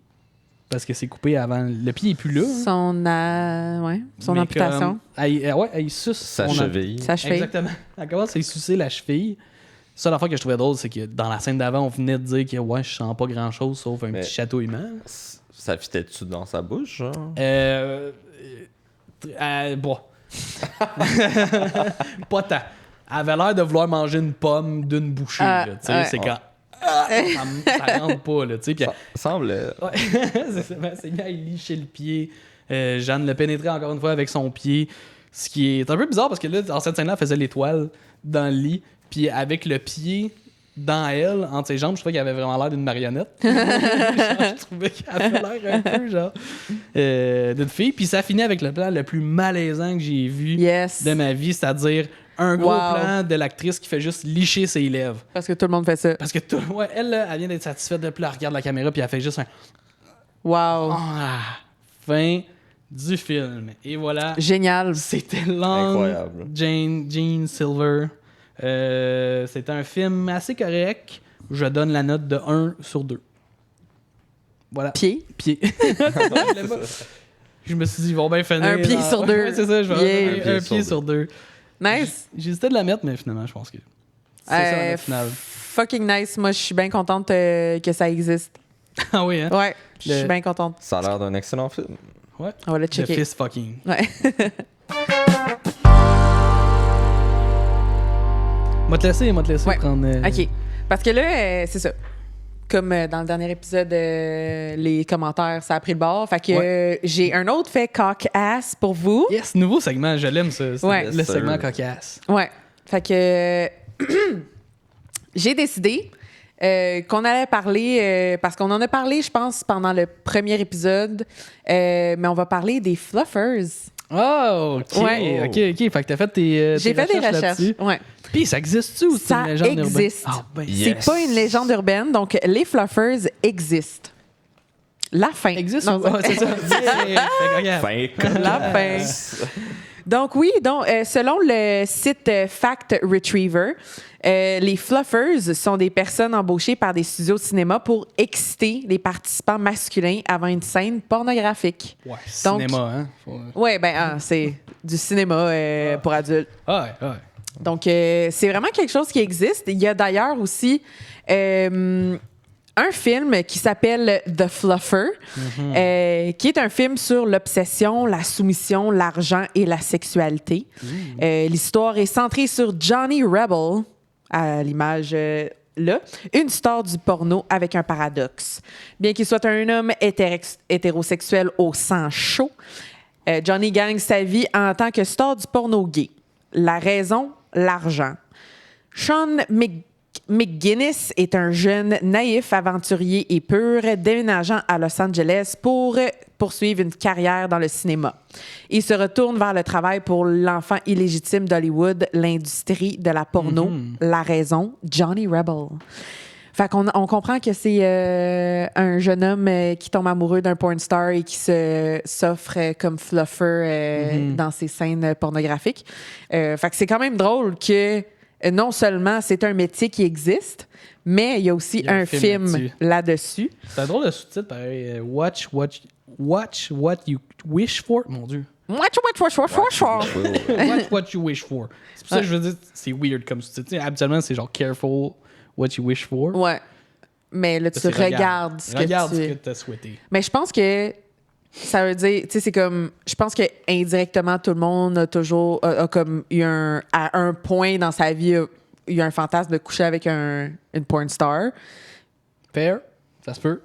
Parce que c'est coupé avant. Le pied est plus là. Son amputation. Elle suce sa cheville. Sa cheville. Exactement. Elle commence à lui sucer la cheville. Ça, la fois que je trouvais drôle, c'est que dans la scène d'avant, on venait de dire que je sens pas grand-chose sauf un petit chatouillement. Ça fitait-tu dans sa bouche, genre? Bon. Pas tant. Elle avait l'air de vouloir manger une pomme d'une bouchée. C'est quand... ça rentre pas, là, tu sais. Ça semble... c'est bien, il lichait le pied. Jeanne le pénétrait encore une fois avec son pied. Ce qui est un peu bizarre parce que là, dans cette scène-là, elle faisait l'étoile dans le lit. Puis avec le pied dans elle, entre ses jambes, je trouvais qu'elle avait vraiment l'air d'une marionnette. Je trouvais qu'elle avait l'air un peu genre d'une fille. Puis ça finit avec le plan le plus malaisant que j'ai vu de ma vie, c'est-à-dire un gros plan de l'actrice qui fait juste licher ses lèvres. Parce que tout le monde fait ça. Parce que elle, là, elle vient d'être satisfaite de plus, elle regarde la caméra puis elle fait juste un wow. Fin du film. Et voilà. Génial. C'était Long Jane Silver. C'était un film assez correct, je donne la note de 1 sur 2. Voilà. Pied. Je me suis dit, ils vont bien finir. Un pied sur 2. Ouais, c'est ça, je vais Yeah. donner un pied sur 2. Nice. J'hésitais de la mettre, mais finalement, je pense que c'est ça la note finale. Fucking nice. Moi, je suis bien contente que ça existe. Ah oui, hein? Ouais, je suis bien contente. Ça a l'air d'un excellent film. Ouais. On va le The checker. Fist fucking. Ouais. Moi te laisser Ouais. prendre. OK. Parce que là, c'est ça. Comme dans le dernier épisode, les commentaires, ça a pris le bord. Fait que j'ai un autre fait cock-ass pour vous. Yes, nouveau segment, je l'aime ça. C'est Ouais. le segment cocasse. Ouais. Fait que j'ai décidé qu'on allait parler, parce qu'on en a parlé, je pense, pendant le premier épisode, mais on va parler des fluffers. Oh, OK. Ouais. OK. Fait que t'as fait tes J'ai fait des recherches. là-dessus. Ouais. Puis ça existe-tu ou c'est Ça une légende urbaine? existe. Ah, ben, Yes. C'est pas une légende urbaine, donc les fluffers existent. La fin. existe Non, ou pas? C'est ça. Yeah. Fait que regarde. Fin. La fin. Donc oui, selon le site Fact Retriever, les fluffers sont des personnes embauchées par des studios de cinéma pour exciter les participants masculins avant une scène pornographique. Ouais, Donc- cinéma, hein? Ouais, c'est du cinéma pour adultes. Ah, ouais. Donc c'est vraiment quelque chose qui existe. Il y a d'ailleurs aussi un film qui s'appelle The Fluffer, qui est un film sur l'obsession, la soumission, l'argent et la sexualité. L'histoire est centrée sur Johnny Rebel, à l'image là, une star du porno avec un paradoxe. Bien qu'il soit un homme hétérosexuel au sang chaud, Johnny gagne sa vie en tant que star du porno gay. La raison, l'argent. Sean McGuinness est un jeune naïf, aventurier et pur, déménageant à Los Angeles pour poursuivre une carrière dans le cinéma. Il se retourne vers le travail pour l'enfant illégitime d'Hollywood, l'industrie de la porno, la raison, Johnny Rebel. Fait qu'on on comprend que c'est un jeune homme qui tombe amoureux d'un porn star et qui s'offre comme fluffer dans ses scènes pornographiques. Fait que c'est quand même drôle que non seulement c'est un métier qui existe, mais il y a aussi Il y a un un film film là-dessus. C'est un drôle de sous-titre, pareil. Watch what you wish for. Mon Dieu. Watch what you wish for. C'est pour ça que je veux dire, c'est weird comme sous-titre. Tu sais, habituellement, c'est genre careful what you wish for. Ouais. Mais là, tu Ça, c'est regardes ce que regarde tu... ce que tu as souhaité. Mais je pense que ça veut dire, tu sais, c'est comme, je pense que indirectement tout le monde a toujours a comme eu à un point dans sa vie eu un fantasme de coucher avec une porn star. Fair, ça se peut.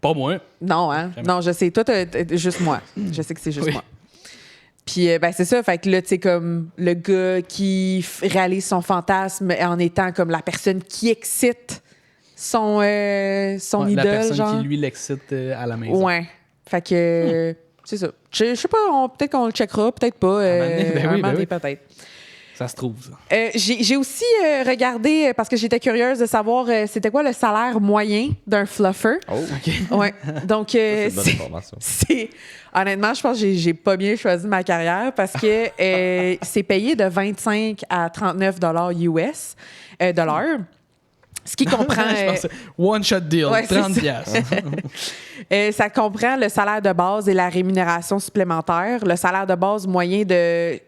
Pas moi. Non, hein? Jamais. Non, je sais. Toi, t'as juste moi. Je sais que c'est juste Oui. moi. Puis, c'est ça. Fait que là, tu sais, comme le gars qui réalise son fantasme en étant comme la personne qui excite son Ouais, idole, la personne genre. qui lui l'excite à la maison. Ouais. Fait que, c'est ça. Je sais pas, peut-être qu'on le checkera, peut-être pas. Un moment donné, ben un oui, moment ben donné, oui. peut-être. Ça se trouve, ça. J'ai aussi regardé, parce que j'étais curieuse de savoir c'était quoi le salaire moyen d'un fluffer. Oh, Ouais. Donc, c'est une bonne information. honnêtement, je pense que j'ai pas bien choisi ma carrière parce que c'est payé de 25 à 39 US de l'heure. Ce qui comprend. Je pensais, one shot deal, Ouais, c'est 30 ça. piastres. Ça comprend le salaire de base et la rémunération supplémentaire. Le salaire de base moyen de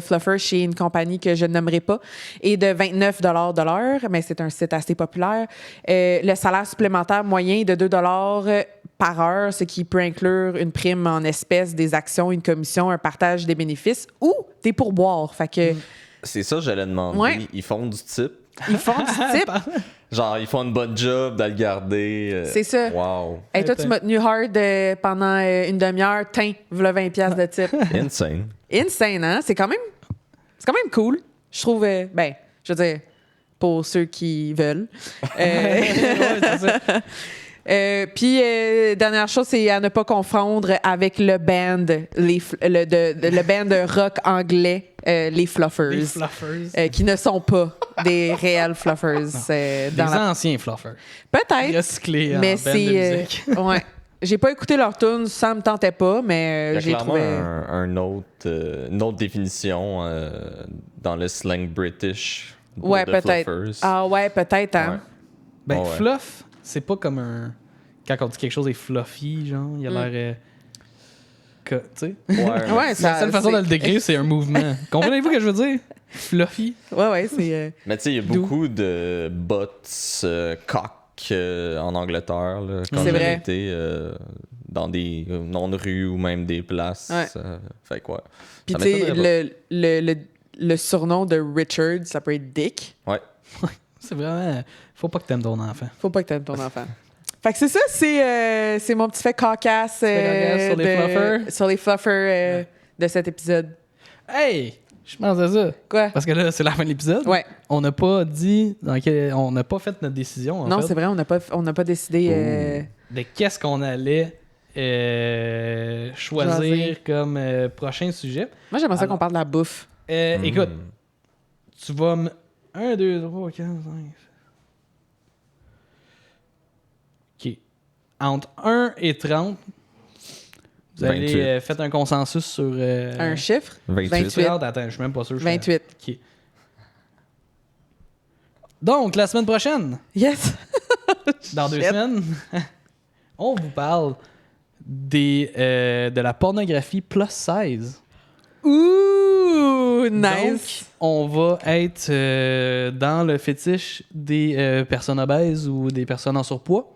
fluffer chez une compagnie que je ne nommerai pas est de 29 de l'heure, mais c'est un site assez populaire. Le salaire supplémentaire moyen est de 2 par heure, ce qui peut inclure une prime en espèces, des actions, une commission, un partage des bénéfices ou des pourboires. Fait que C'est ça, j'allais demander. Ouais. Ils font du type. ils font du type. Genre, ils font une bonne job de le garder. C'est ça. Wow. Hey, toi, tu m'as tenu hard pendant une demi-heure. Tiens, voilà 20 piastres de type. Insane. Insane, hein? C'est quand même cool. Je trouve, je veux dire, pour ceux qui veulent. Ouais, c'est ça. Puis, dernière chose, c'est à ne pas confondre avec le band, le band rock anglais, les Fluffers. Les fluffers. Qui ne sont pas des réels Fluffers. Des anciens fluffers. Peut-être. Recyclés en Mais band de c'est. musique. Ouais. J'ai pas écouté leur tune, ça me tentait pas, mais Il y a j'ai clairement trouvé. une autre définition dans le slang british. Ouais, de peut-être. fluffers. Ah ouais, peut-être, hein. Ben, Ouais. fluff, c'est pas comme un. Quand on dit quelque chose est fluffy, genre, il a l'air. Tu sais? Ouais. Ouais, La ça. seule façon de c'est- le décrire, c'est un mouvement. Comprenez-vous ce que je veux dire? Fluffy. Ouais, c'est. Mais tu sais, il y a D'où? beaucoup de bots, coq en Angleterre, là, quand C'est j'ai vrai. été dans des noms de rues ou même des places. Ouais. Fait quoi. Puis Ça tu sais, m'étonnerait le surnom de Richard, ça peut être Dick. Ouais. C'est vraiment. Faut pas que t'aimes ton enfant. Faut pas que t'aimes ton enfant. Fait que c'est ça, c'est mon petit fait cocasse, fait cocasse sur les fluffers. sur les fluffers de cet épisode. Hey! Je pense à ça. Quoi? Parce que là, c'est la fin de l'épisode. Ouais. On n'a pas dit. On n'a pas fait notre décision. En Non, fait, c'est vrai, on n'a pas décidé. de qu'est-ce qu'on allait choisir Jaser. comme prochain sujet. Moi, j'aimerais ça Alors- qu'on parle de la bouffe. Écoute, tu vas me. 1, 2, 3, 4, 5. OK. Entre 1 et 30, vous allez 28. faire un consensus sur. Un chiffre? 28. 30. Attends, je suis même pas sûr. 28. OK. Donc, la semaine prochaine, Yes! dans 2 Shit. semaines, on vous parle de la pornographie plus 16. Ouh! Donc, Nice! on va être dans le fétiche des personnes obèses ou des personnes en surpoids.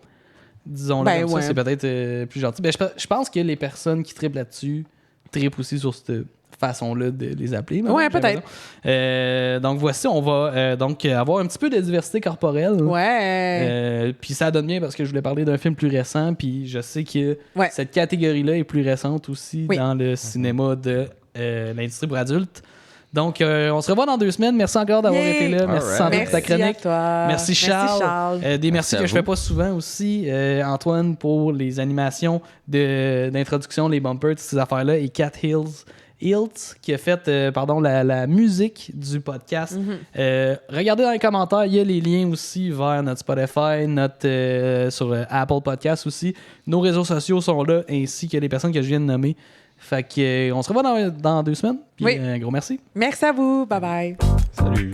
Disons-le Ben comme ouais. ça, c'est peut-être plus gentil. Ben, je pense que les personnes qui trippent là-dessus trippent aussi sur cette façon-là de les appeler. Ouais, j'ai peut-être. raison. Donc voici, on va donc avoir un petit peu de diversité corporelle. Ouais! Puis ça donne bien parce que je voulais parler d'un film plus récent, puis je sais que Ouais. cette catégorie-là est plus récente aussi Oui. dans le cinéma de l'industrie pour adultes. Donc, on se revoit dans 2 semaines. Merci encore d'avoir Yay! été là. Merci Alright. Sandra pour ta Merci à chronique. toi. Merci Charles. Des merci Merci à que je fais vous. pas souvent aussi. Antoine pour les animations d'introduction, les bumpers, toutes ces affaires-là. Et Kat Hills qui a fait la musique du podcast. Regardez dans les commentaires, il y a les liens aussi vers notre Spotify, notre sur Apple Podcast aussi. Nos réseaux sociaux sont là, ainsi que les personnes que je viens de nommer. Fait que on se revoit dans 2 semaines. Puis Oui. un gros merci. Merci à vous. Bye bye. Salut.